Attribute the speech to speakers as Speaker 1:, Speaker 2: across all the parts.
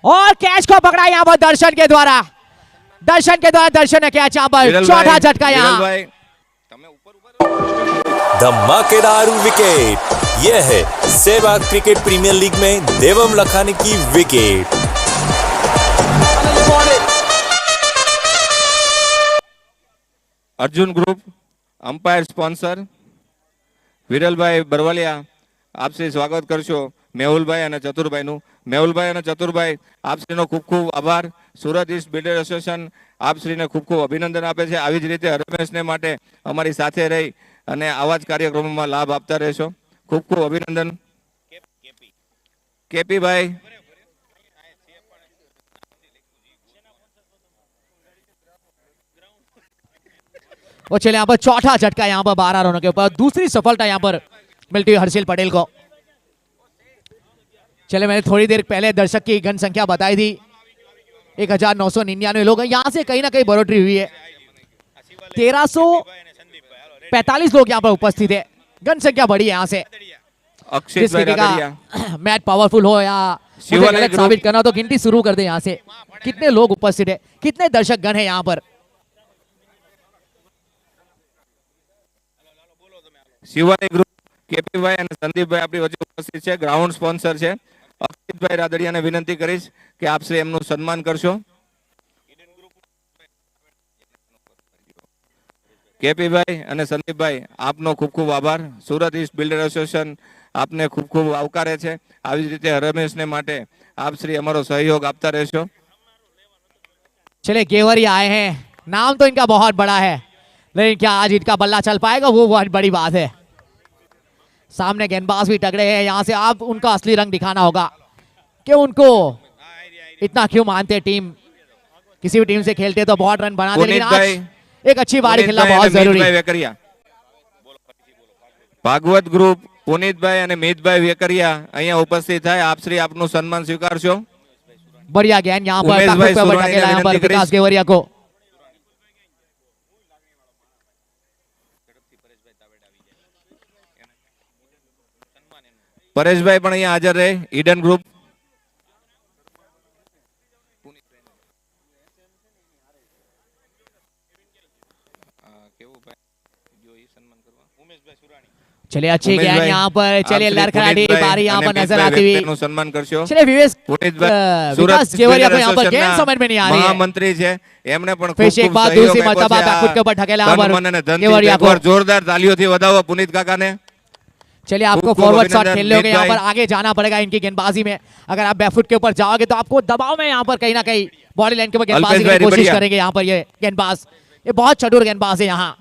Speaker 1: और कैच को पकड़ा यहाँ पर दर्शन के द्वारा। दर्शन ने कैच यहाँ पर, चौथा झटका यहाँ।
Speaker 2: धमाकेदार विकेट, यह है सहवाग क्रिकेट प्रीमियर लीग में देवम लखानी की wicket.
Speaker 3: Arjun group umpire sponsor Viralbhai Barvaliya આપસે સ્વાગત કરશો મેહુલભાઈ અને ચતુરભાઈનું। મેહુલભાઈ અને ચતુરભાઈ આપશ્રીનો ખૂબ ખૂબ આભાર। સુરત ઈસ્ટ બિલ્ડર એસોસિએશન આપશ્રીને ખૂબ ખૂબ અભિનંદન આપે છે। આવી જ રીતે રમેશને માટે અમારી સાથે રહી અને આવા જ કાર્યક્રમોમાં લાભ આપતા રહેશો। ખૂબ ખૂબ અભિનંદન। કેપીભાઈ
Speaker 1: और चले यहाँ पर चौथा झटका यहाँ पर 12 रनों के ऊपर, दूसरी सफलता यहाँ पर मिलती हुई हर्षिल पटेल को। चले मैंने थोड़ी देर पहले दर्शक की घन संख्या बताई थी, 1999 लोग। यहाँ से कहीं ना कहीं बढ़ोतरी हुई है, 1345 लोग यहाँ पर उपस्थित है। घन संख्या बढ़ी है यहाँ से। मैच पावरफुल हो या गलत साबित करना तो गिनती शुरू कर दे यहाँ से। कितने लोग उपस्थित है, कितने दर्शक गण है यहाँ पर।
Speaker 3: શિવાય ગ્રુપ કેપીભાઈ અને સંદીપભાઈ આપણી વચ્ચે ઉપસ્થિત છે, ગ્રાઉન્ડ સ્પોન્સર છે। અક્ષિતભાઈ રાદડિયાને વિનંતી કરીશ કે આપ શ્રી એમનું સન્માન કરશો। કેપીભાઈ અને સંદીપભાઈ આપનો ખૂબ ખૂબ આભાર। સુરત ઈસ્ટ બિલ્ડર એસોસિએશન આપને ખૂબ ખૂબ આવકારે છે। આવી જ રીતે રમેશને માટે આપ શ્રી અમારો સહયોગ આપતા રહેશો।
Speaker 1: चले गेवरिया आए हैं, नाम तो इनका बहुत बड़ा है, लेकिन क्या आज इनका बल्ला चल पाएगा वो बहुत बड़ी बात है। सामने गेंदबाज भी टकरे हैं, यहाँ से आप उनका असली रंग दिखाना होगा कि उनको इतना क्यों मानते। टीम किसी भी टीम से खेलते तो बहुत रन बनाते, लेकिन आज एक अच्छी बारी खेलना बहुत जरूरी है।
Speaker 3: ભાગવત ગ્રુપ પુનિતભાઈ અને મિતભાઈ વેકરિયા અહીંયા ઉપસ્થિત થાય। આપ શ્રી આપનું સન્માન સ્વીકારશો।
Speaker 1: बढ़िया गेंद यहाँ पर यहाँ पर विकास गेवरिया को।
Speaker 3: પરેશભાઈ પણ અહીંયા હાજર રહે, ઈડન ગ્રુપ।
Speaker 1: चलिए अच्छी गेंद यहाँ पर, चलिए लड़खड़ाती बारी यहाँ पर नजर आती हुई।
Speaker 3: सम्मान करशो।
Speaker 1: चलिए विकास गेवरिया को यहाँ पर गेंद समझ में नहीं आ रही है।
Speaker 3: महामंत्री છે એમને પણ
Speaker 1: फिर एक बार दूसरी मर्तबा बैकफुट के ऊपर ठकेला यहाँ पर गेवरिया को।
Speaker 3: जोरदार तालियोंથી વધાવો પુનિત કાકાને।
Speaker 1: चलिए आपको फॉरवर्ड शॉट खेलने होंगे, यहाँ पर आगे जाना पड़ेगा इनकी गेंदबाजी में। अगर आप बैकफुट के ऊपर जाओगे तो आपको दबाव में यहाँ पर कहीं ना कहीं बॉडी लाइन के ऊपर गेंदबाजी की कोशिश करेंगे यहाँ पर ये गेंदबाज। ये बहुत चतुर गेंदबाज है यहाँ।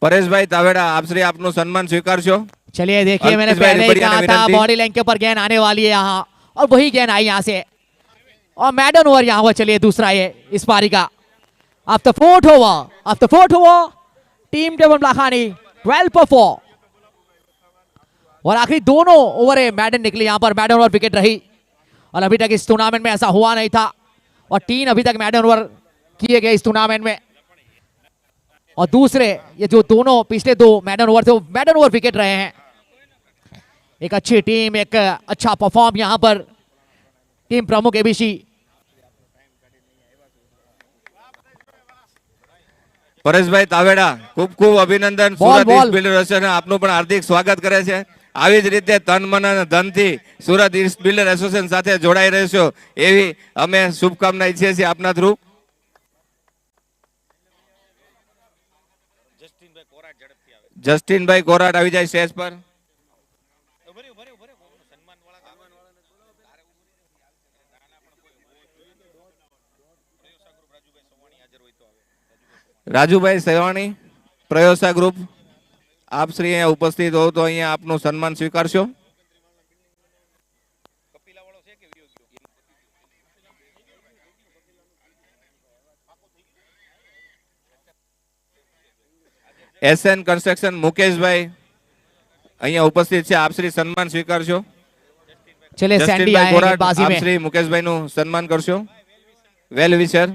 Speaker 3: પરેશભાઈ તાવેડા આપ શ્રી આપનું સન્માન સ્વીકારશો।
Speaker 1: चलिए देखिए मैंने पहले ही कहा था बॉडी लाइन के ऊपर गेंद आने वाली है यहाँ, और वही गेंद आई यहाँ से। और मैडन ओवर यहाँ हुआ। चलिए दूसरा ये इस पारी का आफ्टर 4 ओवर टीम डेवम लाखानी 12 पर 4। और आखिरी दोनों ओवर है मैडन निकली यहाँ पर, मैडन ओवर विकेट रही। और अभी तक इस टूर्नामेंट में ऐसा हुआ नहीं था, और 3 अभी तक मैडन ओवर किए गए इस टूर्नामेंट में। और दूसरे ये जो दोनों पिछले 2 मैडन ओवर थे वो मैडन ओवर विकेट रहे हैं। एक अच्छी टीम, एक अच्छा परफॉर्म यहाँ पर टीम प्रमुख एबीसी।
Speaker 3: પરેશભાઈ તાવેડા ખૂબ ખૂબ અભિનંદન। સુરત ઈસ્ટ બિલ્ડર એસોસિએશન આપનું પણ હાર્દિક સ્વાગત કરે છે। આવી જ રીતે તન મન અને ધનથી સુરત ઈસ્ટ બિલ્ડર એસોસિએશન સાથે જોડાઈ રહેશો એવી અમે શુભકામના ઈચ્છીએ છીએ આપના થ્રુ। જસ્ટિનભાઈ કોરાટ આવી જાય સ્ટેજ પર। રાજુભાઈ સેવાણી પ્રયોસા ગ્રુપ આપ શ્રી અહીંયા ઉપસ્થિત હો તો અહીંયા આપનું સન્માન સ્વીકારશો। એસએન કન્સ્ટ્રક્શન મુકેશભાઈ અહીંયા ઉપસ્થિત છે, આપ શ્રી સન્માન સ્વીકારશો।
Speaker 1: चलिए सैंडी आए हैं गेंदबाजी
Speaker 3: આપ
Speaker 1: में।
Speaker 3: શ્રી મુકેશભાઈનું સન્માન કરશો। વેલ વિશર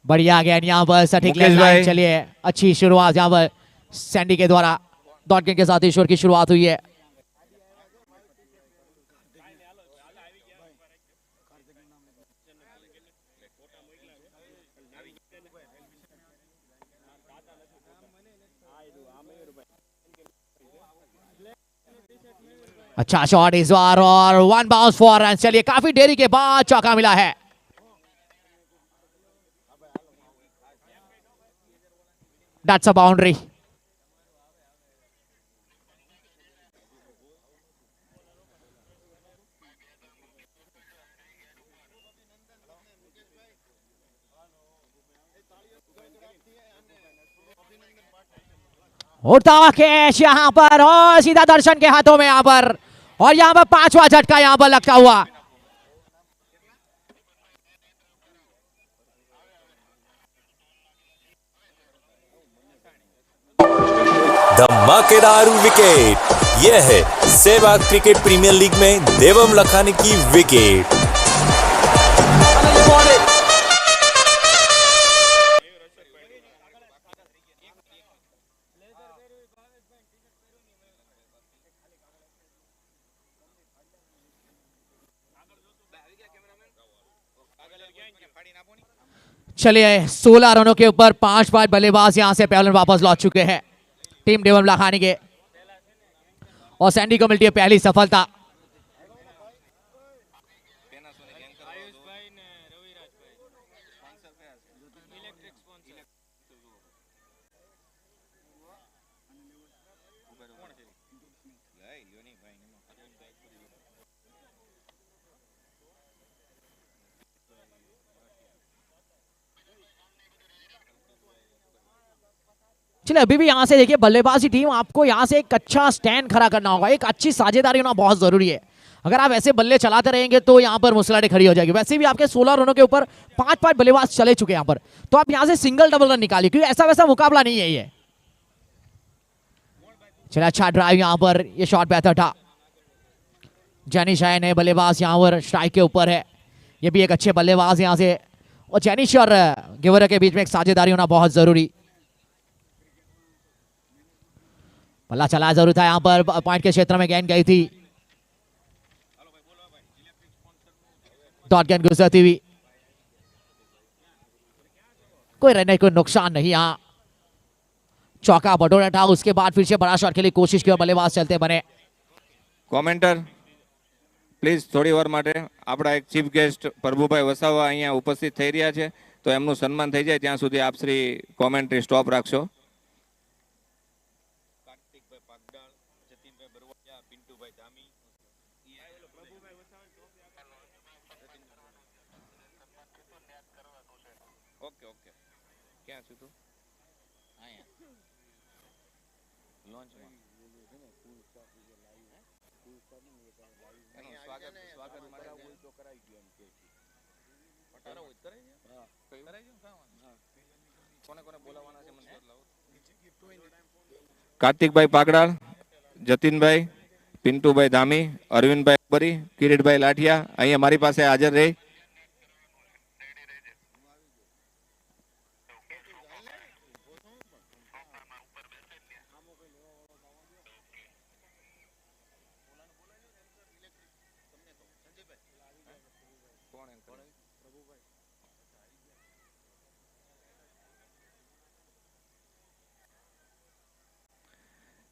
Speaker 1: बढ़िया गेंद यहाँ पर सटीक
Speaker 3: मुकेश
Speaker 1: लाइन।
Speaker 3: भाई।
Speaker 1: चलिए अच्छी शुरुआत यहाँ पर सैंडी के द्वारा डॉट गेंद के साथ ईश्वर की शुरुआत हुई है। अच्छा शॉट इस बार और वन बाउंस फॉर रन। चलिए काफी देरी के बाद चौका मिला है। That's a boundary. उड़ता हुआ कैच यहां पर और सीधा दर्शन के हाथों में यहां पर, और यहां पर पांचवा झटका यहां पर लगता हुआ।
Speaker 2: धमाकेदार विकेट। यह है सहवाग क्रिकेट प्रीमियर लीग में देवम लखानी की विकेट।
Speaker 1: चलिए 16 रनों के ऊपर 5 बल्लेबाज यहां से पहले वापस लौट चुके हैं टीम देवम लखानी के, और सैंडी को मिलती है पहली सफलता। चलिए अभी भी यहां से देखिए बल्लेबाजी टीम, आपको यहां से एक अच्छा स्टैंड खड़ा करना होगा, एक अच्छी साझेदारी होना बहुत जरूरी है। अगर आप ऐसे बल्ले चलाते रहेंगे तो यहां पर मुसलाटे खड़ी हो जाएगी। वैसे भी आपके 16 रनों के ऊपर 5 बल्लेबाज चले चुके हैं यहां पर, तो आप यहां से सिंगल डबल रन निकालिए, क्योंकि ऐसा वैसा मुकाबला नहीं है ये। चलिए अच्छा ड्राइव यहां पर, ये शॉट बेहतर था। जैनिश है नए बल्लेबाज यहां पर स्ट्राइक के ऊपर है, ये भी एक अच्छे बल्लेबाज यहां से, और जैनिश और गिवर के बीच में एक साझेदारी होना बहुत जरूरी। बल्ला चला जरूर था, यहां पर पॉइंट के क्षेत्र में गेंद गई थी, डॉट गेंद गुजरती हुई, कोई रन कोई नुकसान नहीं। यहां चौका बटोरा था, उसके बाद फिर से बड़ा शॉट के लिए कोशिश की और बल्लेबाज चलते बने।
Speaker 3: કોમેન્ટર પ્લીઝ થોડી વાર માટે આપણા એક ચીફ ગેસ્ટ પ્રભુભાઈ વસાવા અહીંયા ઉપસ્થિત થઈ રહ્યા છે, તો એમનું સન્માન થઈ જાય ત્યાં સુધી આપ શ્રી કોમેન્ટ્રી સ્ટોપ રાખશો. ઓકે ઓકે ક્યાં છું તું? લોન્ચમાં એનું સ્વાગત સ્વાગત કરાવવું હોય તો કરાવી દો એમ કે છે. કરાવવું હોય તો કરાવી દો. હા કરાવી દો. હા કોને કોને બોલાવવાના છે મને બદલાવો. કાર્તિકભાઈ પાગડાલ, જતીનભાઈ, પિન્ટુભાઈ ધામી, અરવિંદભાઈ અકબરી, કિરીટભાઈ લાઠિયા અહીંયા મારી પાસે હાજર રહી.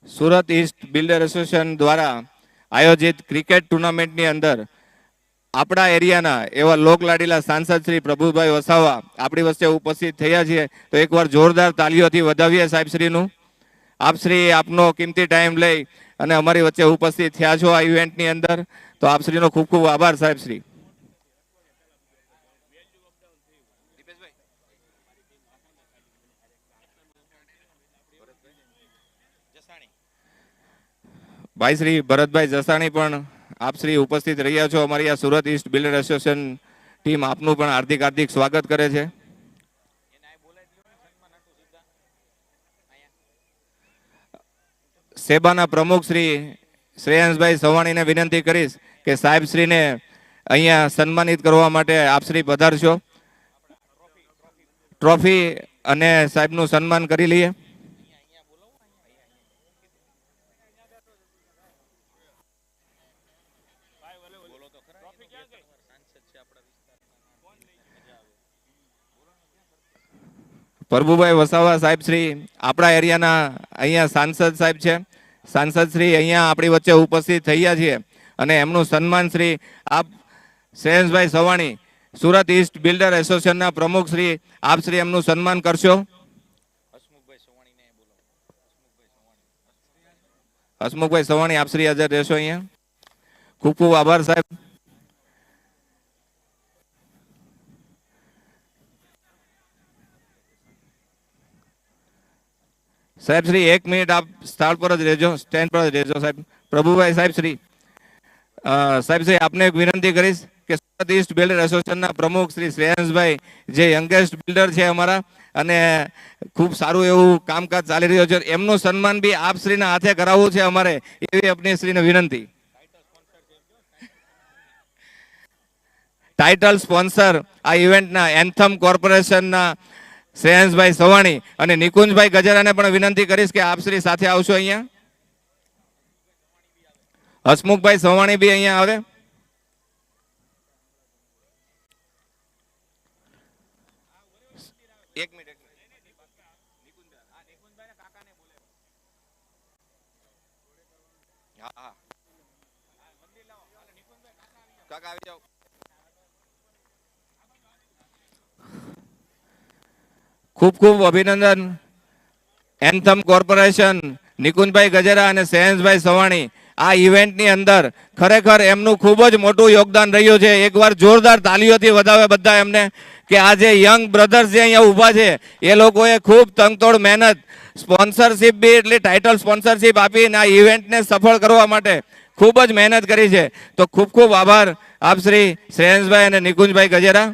Speaker 3: સુરત ઈસ્ટ બિલ્ડર એસોસિએશન દ્વારા આયોજિત ક્રિકેટ ટુર્નામેન્ટની અંદર આપણા એરિયાના એવા લોકલાડીલા સાંસદ શ્રી પ્રભુભાઈ વસાવા આપણી વચ્ચે ઉપસ્થિત થયા છે, તો એકવાર જોરદાર તાલીઓથી વધાવીએ સાહેબશ્રીનું. આપશ્રી આપનો કિંમતી ટાઈમ લઈ અને અમારી વચ્ચે ઉપસ્થિત થયા છો આ ઇવેન્ટની અંદર, તો આપશ્રીનો ખૂબ ખૂબ આભાર સાહેબશ્રી. ભાઈ શ્રી ભરતભાઈ જસાણી પણ આપ શ્રી ઉપસ્થિત રહ્યા છો. અમારી આ Surat east builder association team આપનું પણ હાર્દિક હાર્દિક સ્વાગત કરે છે. સેબાના પ્રમુખ શ્રી શ્રેયાંશભાઈ સવાણીને વિનંતી કરીશ કે સાહેબશ્રીને અહીંયા સન્માનિત કરવા માટે આપ શ્રી પધારશો. ટ્રોફી અને સાહેબનું સન્માન કરી લઈએ. પ્રભુભાઈ વસાવા સાહેબ શ્રી આપણા એરિયાના અહીંયા સાંસદ સાહેબ છે. સાંસદ શ્રી અહીંયા આપણી વચ્ચે ઉપસ્થિત થયા છીએ અને એમનું સન્માન શ્રી આપ શ્રેયસભાઈ સવાણી સુરત ઈસ્ટ બિલ્ડર એસોસિએશનના પ્રમુખ શ્રી આપ શ્રી એમનું સન્માન કરશો. હસમુખભાઈ સવાણી આપ શ્રી હાજર રહેશો અહીંયા. ખૂબ ખૂબ આભાર સાહેબ. સાહેબ શ્રી 1 મિનિટ આપ સ્થળ પર જ રહેજો, સ્ટેન્ડ પર જ રહેજો સાહેબ. પ્રભુભાઈ સાહેબ શ્રી સાહેબ શ્રી આપને એક વિનંતી કરીશ કે સુરત ઈસ્ટ બિલ્ડર એસોસિએશનના પ્રમુખ શ્રી શ્રેયસભાઈ જે યંગેસ્ટ બિલ્ડર છે અમારા અને ખૂબ સારું એવું કામકાજ ચાલી રહ્યું છે, એમનું સન્માન બી આપ શ્રીના હાથે કરાવવું છે અમારે, એવી આપની શ્રીને વિનંતી. ટાઇટલ સ્પોન્સર આ ઇવેન્ટના એન્થમ કોર્પોરેશનના શ્રેયસભાઈ સવાણી અને નિકુંજભાઈ ગજેરાને પણ વિનંતી કરીશ કે આપ શ્રી સાથે આવશો અહીંયા. હસમુખભાઈ સવાણી બી અહીંયા આવે. એક મિનિટ. કાકા આવી જાઓ. ખૂબ ખૂબ અભિનંદન એન્થમ કોર્પોરેશન, નિકુંજભાઈ ગજેરા અને શ્રેયસભાઈ સવાણી. આ ઇવેન્ટની અંદર ખરેખર એમનું ખૂબ જ મોટું યોગદાન રહ્યું છે. એકવાર જોરદાર તાલીઓથી વધાવે બધા એમને કે આ જે યંગ બ્રધર્સ જે અહીંયા ઊભા છે એ લોકોએ ખૂબ તંગતોડ મહેનત, સ્પોન્સરશિપ બી એટલી ટાઇટલ સ્પોન્સરશિપ આપીને આ ઇવેન્ટને સફળ કરવા માટે ખૂબ જ મહેનત કરી છે. તો ખૂબ ખૂબ આભાર આપ શ્રી શ્રેયસભાઈ અને નિકુંજભાઈ ગજેરા.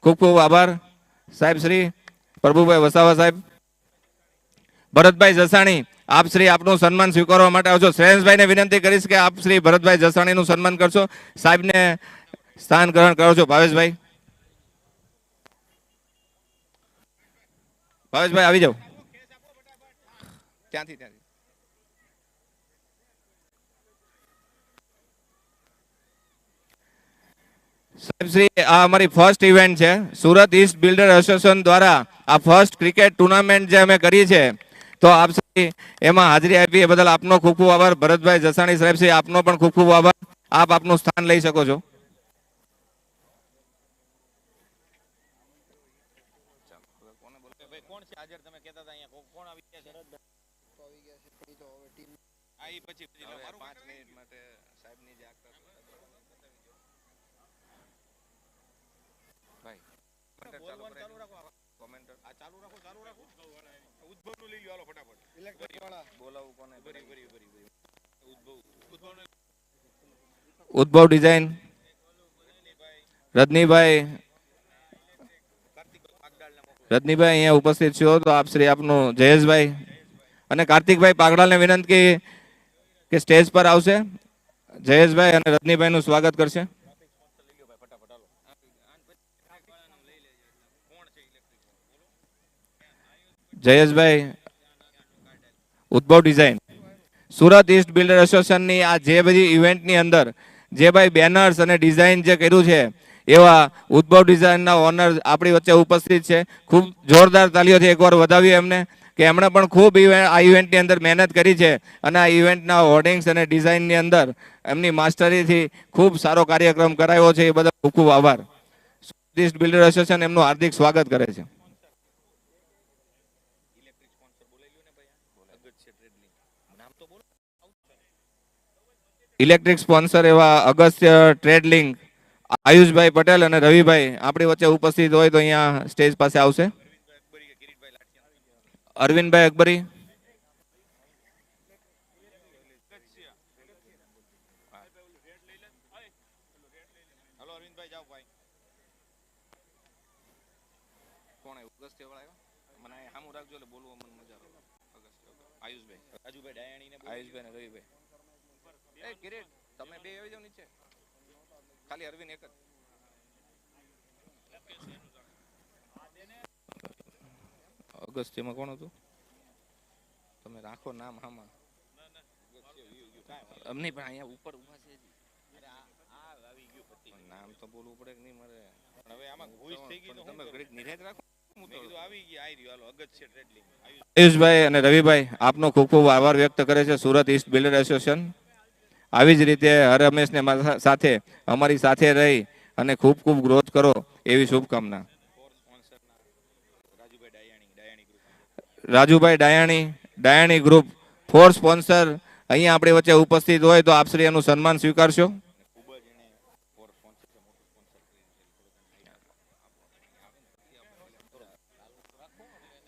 Speaker 3: ખૂબ ખૂબ આભાર સાહેબ શ્રી પ્રભુભાઈ વસાવા સાહેબ. ભરતભાઈ જસાણી આપ શ્રી આપનું સન્માન સ્વીકારવા માટે આવજો. શ્રેયસભાઈને વિનંતી કરીશ કે આપ શ્રી ભરતભાઈ જસાણીનું સન્માન કરશો. સાહેબને સ્થાન ગ્રહણ કરો છો. ભાવેશભાઈ, ભાવેશભાઈ આવી જાઓ. ત્યાંથી સાહેબ શ્રી આ અમારી ફર્સ્ટ ઇવેન્ટ છે સુરત ઈસ્ટ બિલ્ડર એસોસિએશન દ્વારા. આ ફર્સ્ટ ક્રિકેટ ટુર્નામેન્ટ જે અમે કરી છે તો આપ શ્રી એમાં હાજરી આપી એ બદલ આપનો ખૂબ ખૂબ આભાર. ભરતભાઈ જસાણી સાહેબ શ્રી આપનો પણ ખૂબ ખૂબ આભાર. આપ આપનું સ્થાન લઈ શકો છો. ઉદ્ભવ ડિઝાઇન રજનીભાઈ અહીંયા ઉપસ્થિત છો તો આપ શ્રી આપનું જયેશભાઈ અને કાર્તિકભાઈ પાગડાલને વિનંતી કે સ્ટેજ પર આવશે. જયેશભાઈ અને રજનીભાઈ નું સ્વાગત કરશે. જયેશભાઈ ઉદ્ભવ ડિઝાઇન સુરત ઈસ્ટ બિલ્ડર એસોસિએશનની આ જે બધી ઇવેન્ટની અંદર જે ભાઈ બેનર્સ અને ડિઝાઇન જે કર્યું છે એવા ઉદ્ભવ ડિઝાઇનના ઓનર આપણી વચ્ચે ઉપસ્થિત છે. ખૂબ જોરદાર તાલીઓથી એકવાર વધાવીએ એમને કે એમણે પણ ખૂબ આ ઇવેન્ટની અંદર મહેનત કરી છે અને આ ઇવેન્ટના હોર્ડિંગ્સ અને ડિઝાઇનની અંદર એમની માસ્ટરીથી ખૂબ સારો કાર્યક્રમ કરાયો છે. એ બદલ ખૂબ ખૂબ આભાર. સુરત ઈસ્ટ બિલ્ડર એસોસિએશન એમનું હાર્દિક સ્વાગત કરે છે. ઇલેક્ટ્રિક સ્પોન્સર એવા અગસ્ત્ય ટ્રેડ લિંક આયુષભાઈ પટેલ અને રવિભાઈ આપણી વચ્ચે ઉપસ્થિત હોય તો અહીંયા સ્ટેજ પાસે આવશે. અરવિંદભાઈ અકબરી, રાખજો એટલે બોલવા મને મજા આવે. આયુષભાઈ, રાજુભાઈ ડાયાણી ને આયુષભાઈ ને રવિભાઈ. એ કિરીટ તમે બે આવી જાવ નીચે. ખાલી અરવિંદ એક જ. અગસ્ત્યમાં કોણ હતું? તમે રાખો નામ હામાં. અમને પણ અહીંયા ઉપર ઉભા છે. નામ તો બોલવું પડે કે નહીં મારે. હવે આમાં ઘૂસ થઈ ગઈ તો તમે ઘડીક નિરાંત રાખો. આયુષભાઈ અને રવિભાઈ આપનો ખૂબ ખૂબ આભાર વ્યક્ત કરે છે સુરત ઈસ્ટ બિલ્ડર એસોસિએશન. આવી જ રીતે હર હંમેશને સાથે અમારી સાથે રહી અને ખૂબ ખૂબ ગ્રોથ કરો એવી શુભકામના. Rajubhai Dayani group for sponsor અહીંયા આપણી વચ્ચે ઉપસ્થિત હોય તો આપશ્રી એનું સન્માન સ્વીકારશો.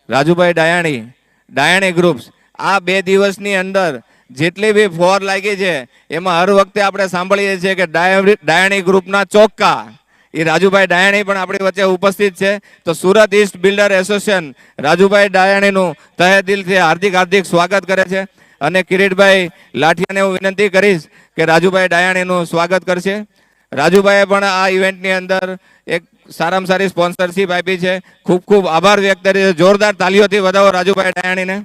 Speaker 3: રાજુભાઈ ડાયાણી ગ્રુપ્સ આ 2 દિવસની અંદર જેટલી બી ફોર લાગી છે એમાં હર વખતે આપણે સાંભળીએ છીએ કે ડાયાણી ગ્રુપના ચોક્કા એ રાજુભાઈ ડાયાણી પણ આપણી વચ્ચે ઉપસ્થિત છે. તો Surat east builder association Rajubhai ડાયાણીનું તહે દિલથી હાર્દિક સ્વાગત કરે છે. અને કિરીટભાઈ લાઠિયાને હું વિનંતી કરીશ કે રાજુભાઈ ડાયાણીનું સ્વાગત કરશે. રાજુભાઈએ પણ આ ઇવેન્ટની અંદર એક સારામાં સારી સ્પોન્સરશિપ આપી છે. ખૂબ ખૂબ આભાર વ્યક્ત કરી છે. જોરદાર તાલીઓથી વધાવો રાજુભાઈ ડાયાણીને.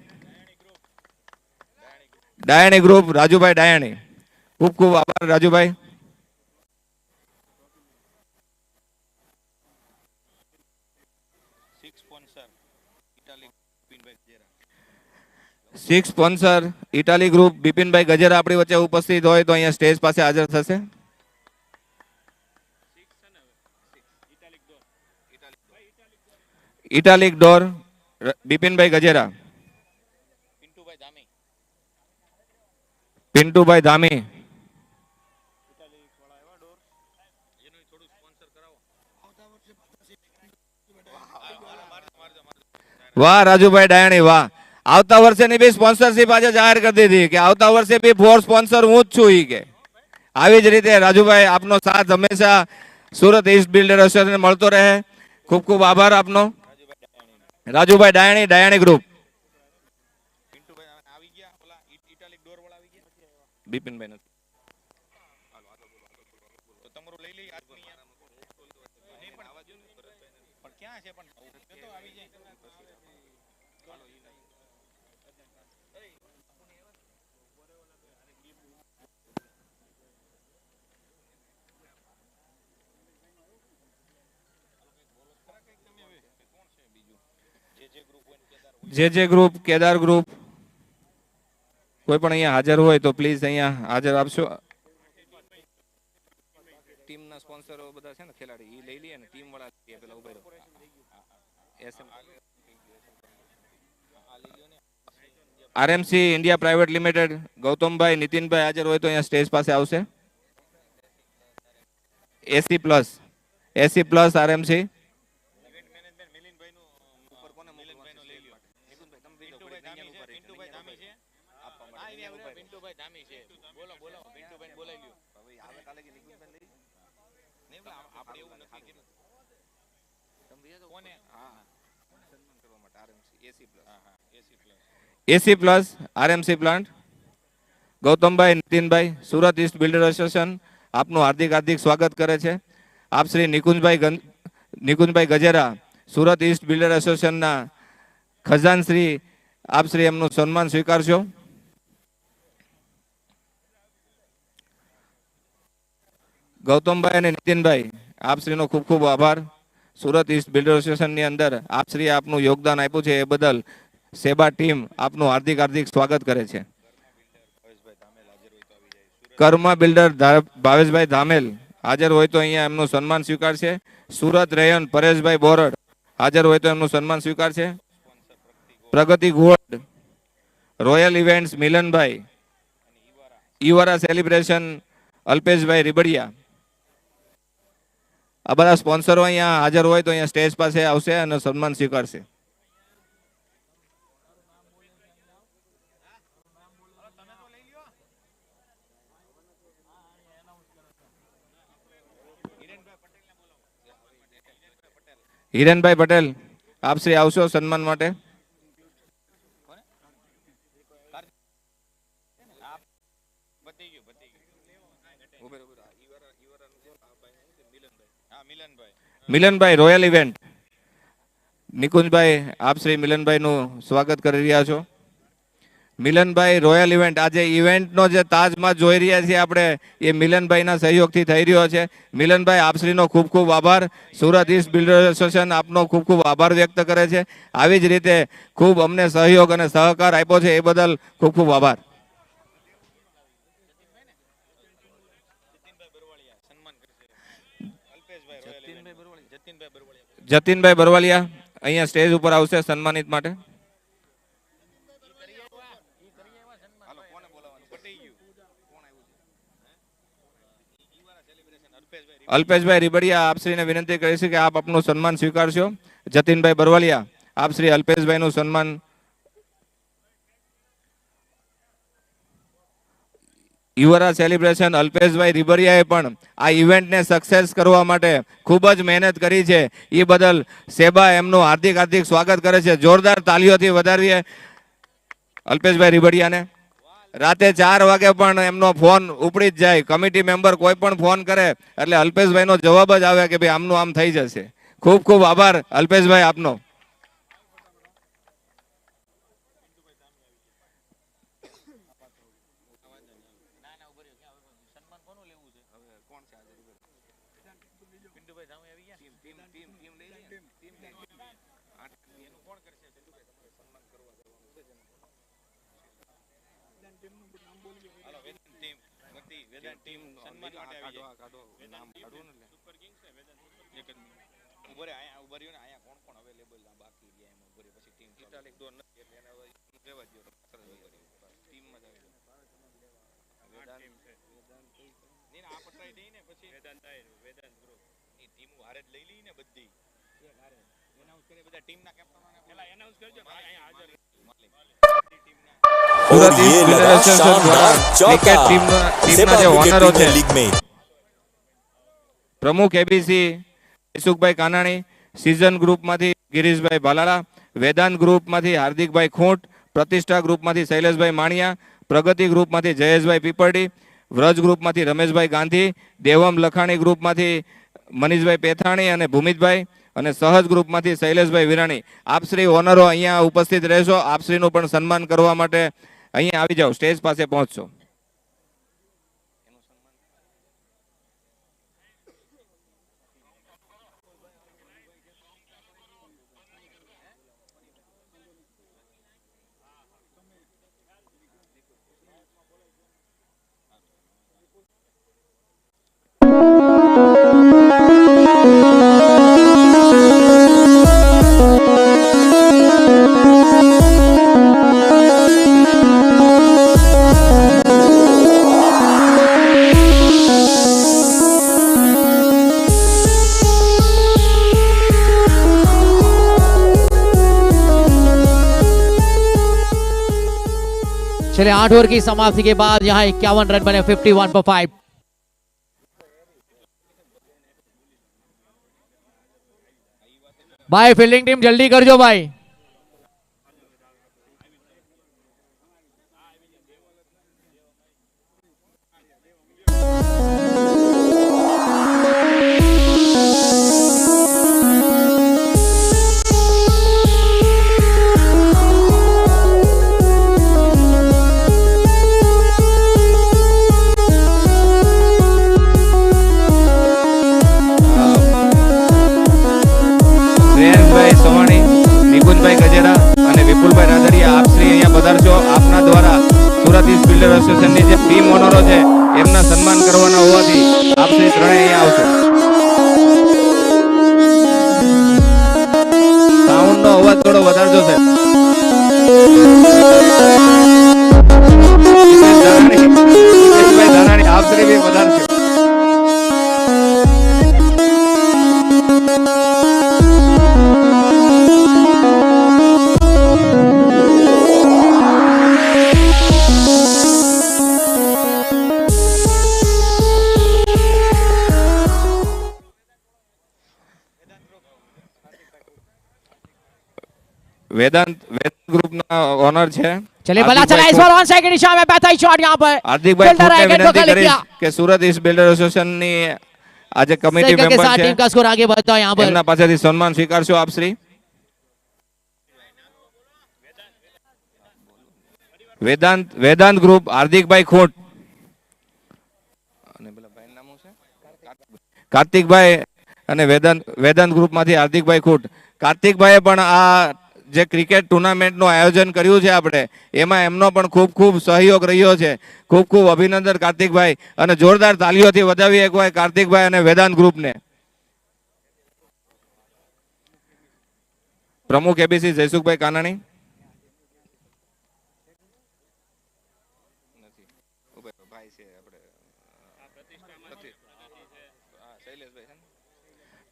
Speaker 3: ડાયાણી ગ્રુપ રાજુભાઈ ડાયાણી ખૂબ ખૂબ આભાર Rajubhai. Six sponsor Italy group Bipinbhai Gajera આપણી વચ્ચે ઉપસ્થિત હોય તો અહીંયા સ્ટેજ પાસે હાજર થશે. Italic door Bipinbhai Gajera. પિન્ટુભાઈ ધામી. વાહ રાજુભાઈ ડાયાણી વાહ. આવતા વર્ષેની બી સ્પોન્સરશિપ આજે જાહેર કરી દીધી કે આવતા વર્ષે બી ફોર સ્પોન્સર હું જ છું. કે આવી જ રીતે રાજુભાઈ આપનો સાથ હંમેશા સુરત ઈસ્ટ બિલ્ડર એસોસિએશન મળતો રહે. ખૂબ ખૂબ આભાર આપનો. રાજુભાઈ ડાયાણી ગ્રુપ. બિપિનભાઈ નથી. જે ગ્રુપ કેદાર ગ્રુપ કોઈ પણ અહીંયા હાજર હોય તો પ્લીઝ અહીંયા હાજર આપશો. ટીમના સ્પોન્સરો બધા છે ને ખેલાડી એ લઈ લઈએ ને ટીમ વાળા પેલા ઉભા રહો. RMC India private limited Gautambhai Nitinbhai હાજર હોય તો અહીંયા સ્ટેજ પાસે આવશે. AC plus RMC. AC plus RMC plant. Gautambhai Nitinbhai Surat east builder association આપનું હાર્દિક સ્વાગત કરે છે. આપ શ્રી નિકુંજભાઈ ગજેરા સુરત ઈસ્ટ બિલ્ડર એસોસિએશનના ખજાન શ્રી આપ શ્રી એમનું સન્માન સ્વીકારશો. ગૌતમભાઈ અને નીતિનભાઈ આપ શ્રીનો ખૂબ ખૂબ આભાર. સુરત ઈસ્ટ બિલ્ડર એસોસિએશનની અંદર આપ શ્રી આપનું યોગદાન આપ્યું છે એ બદલ સેબા ટીમ આપનું હાર્દિક સ્વાગત કરે છે. કર્મા બિલ્ડર ભાવેશભાઈ ધામેલ હાજર હોય તો અહીંયા એમનું સન્માન સ્વીકારશે. સુરત રેયન પરેશભાઈ બોરડ હાજર હોય તો એમનું સન્માન સ્વીકારશે. પ્રગતિ ગોલ્ડ રોયલ ઇવેન્ટ્સ મિલનભાઈ. ઈવારા સેલિબ્રેશન અલ્પેશભાઈ રીબડિયા. આ બધા સ્પોન્સરો અહીંયા હાજર હોય તો અહીંયા સ્ટેજ પાસે આવશે અને સન્માન સ્વીકારશે. હિરેનભાઈ પટેલ આપ શ્રી આવશો સન્માન માટે. મિલનભાઈ રોયલ ઇવેન્ટ, નિકુંજભાઈ આપ શ્રી મિલનભાઈનું સ્વાગત કરી રહ્યા છો. મિલનભાઈ રોયલ ઇવેન્ટ, આજે ઇવેન્ટનો જે તાજમાં જોઈ રહ્યા છીએ આપણે, એ મિલનભાઈના સહયોગથી થઈ રહ્યો છે. મિલનભાઈ આપશ્રીનો ખૂબ ખૂબ આભાર. સુરત ઈસ્ટ બિલ્ડર એસોસિએશન આપનો ખૂબ ખૂબ આભાર વ્યક્ત કરે છે. આવી જ રીતે ખૂબ અમને સહયોગ અને સહકાર આપ્યો છે, એ બદલ ખૂબ ખૂબ આભાર. જતીનભાઈ બરવાલિયા અહીંયા સ્ટેજ ઉપર આવશે સન્માનિત માટે. અલ્પેશભાઈ રીબડિયા આપશ્રીને વિનંતી કરી છે કે આપ આપનું સન્માન સ્વીકારશો. જતીનભાઈ બરવાલિયા આપ શ્રી અલ્પેશભાઈનું સન્માન. યુવરાજ સેલિબ્રેશન અલ્પેશભાઈ રીબરિયાએ પણ આ ઇવેન્ટને સક્સેસ કરવા માટે ખૂબ જ મહેનત કરી છે. એ બદલ સેબા એમનું હાર્દિક હાર્દિક સ્વાગત કરે છે. જોરદાર તાલીઓથી વધારીએ અલ્પેશભાઈ રીબડિયાને. રાતે 4 વાગે પણ એમનો ફોન ઉપડી જ જાય. કમિટી મેમ્બર કોઈ પણ ફોન કરે એટલે અલ્પેશભાઈનો જવાબ જ આવે કે ભાઈ આમનું આમ થઈ જશે. ખૂબ ખૂબ આભાર અલ્પેશભાઈ આપનો.
Speaker 2: और ये लगा शानदार चौका सेबा क्रिकेट प्रीमियर लीग में.
Speaker 3: પ્રમુખ એબીસી ઈસુકભાઈ કાનાણી, સીઝન ગ્રુપમાંથી ગિરીશભાઈ ભાલાળા, વેદાંત ગ્રુપમાંથી હાર્દિકભાઈ ખૂંટ, પ્રતિષ્ઠા ગ્રુપમાંથી શૈલેષભાઈ માણિયા, પ્રગતિ ગ્રુપમાંથી જયેશભાઈ પીપરડી, વ્રજ ગ્રુપમાંથી રમેશભાઈ ગાંધી, દેવમ લખાણી ગ્રુપમાંથી મનીષભાઈ પેથાણી અને ભૂમિતભાઈ, અને સહજ ગ્રુપમાંથી શૈલેષભાઈ વિરાણી. આપશ્રી ઓનરો અહીંયા ઉપસ્થિત રહેશો. આપશ્રીનું પણ સન્માન કરવા માટે અહીંયા આવી જાઓ, સ્ટેજ પાસે પહોંચશો.
Speaker 1: चले 8 ओवर की समाप्ति के बाद यहाँ 51 रन बने 51 पर 5. भाई फील्डिंग टीम जल्दी कर जो भाई. આપના દ્વારા સુરત ઈસ્ટ બિલ્ડર એસોસિએશનની જે ટીમ ઓનરો છે એમના સન્માન કરવાના હોવાથી આપ શ્રી ત્રણેય અહીંયા આવશો. સાઉન્ડનો અવાજ થોડો વધારજો છે. આપ શ્રી બી વધારજો. વેદાંત ગ્રુપના ઓનર છે. चलिए भला चला इस बार ऑन साइड की दिशा में बेहतर शॉट यहाँ पर
Speaker 3: હાર્દિકભાઈ
Speaker 1: Fielder
Speaker 3: ખુટને
Speaker 1: है, गेंद को
Speaker 3: વિનંતી
Speaker 1: खाली
Speaker 3: કરીશ
Speaker 1: किया।
Speaker 3: કે સુરત ઈસ્ટ બિલ્ડર એસોસિએશન ની આજે કમિટી
Speaker 1: साइकिल के
Speaker 3: મેમ્બર
Speaker 1: साथ
Speaker 3: છે
Speaker 1: टीम का स्कोर आगे बढ़ता है यहाँ पर
Speaker 3: એમના પાસેથી સન્માન સ્વીકારશો આપ શ્રી વેદાંત ગ્રુપ હાર્દિકભાઈ ખોટ અને પેલા ભાઈનું નામ શું છે કાર્તિકભાઈ અને વેદાંત ગ્રુપમાંથી હાર્દિકભાઈ ખોટ કાર્તિકભાઈએ પણ આ જે ક્રિકેટ ટુર્નામેન્ટનું આયોજન કર્યું છે આપણે એમાં એમનો પણ ખૂબ ખૂબ સહયોગ રહ્યો છે ખૂબ ખૂબ અભિનંદન કાર્તિકભાઈ અને જોરદાર તાલીઓથી વધાવી એકવાર કાર્તિકભાઈ અને વેદાંત ગ્રુપને પ્રમુખ એબીસી જયસુખભાઈ કાનાણી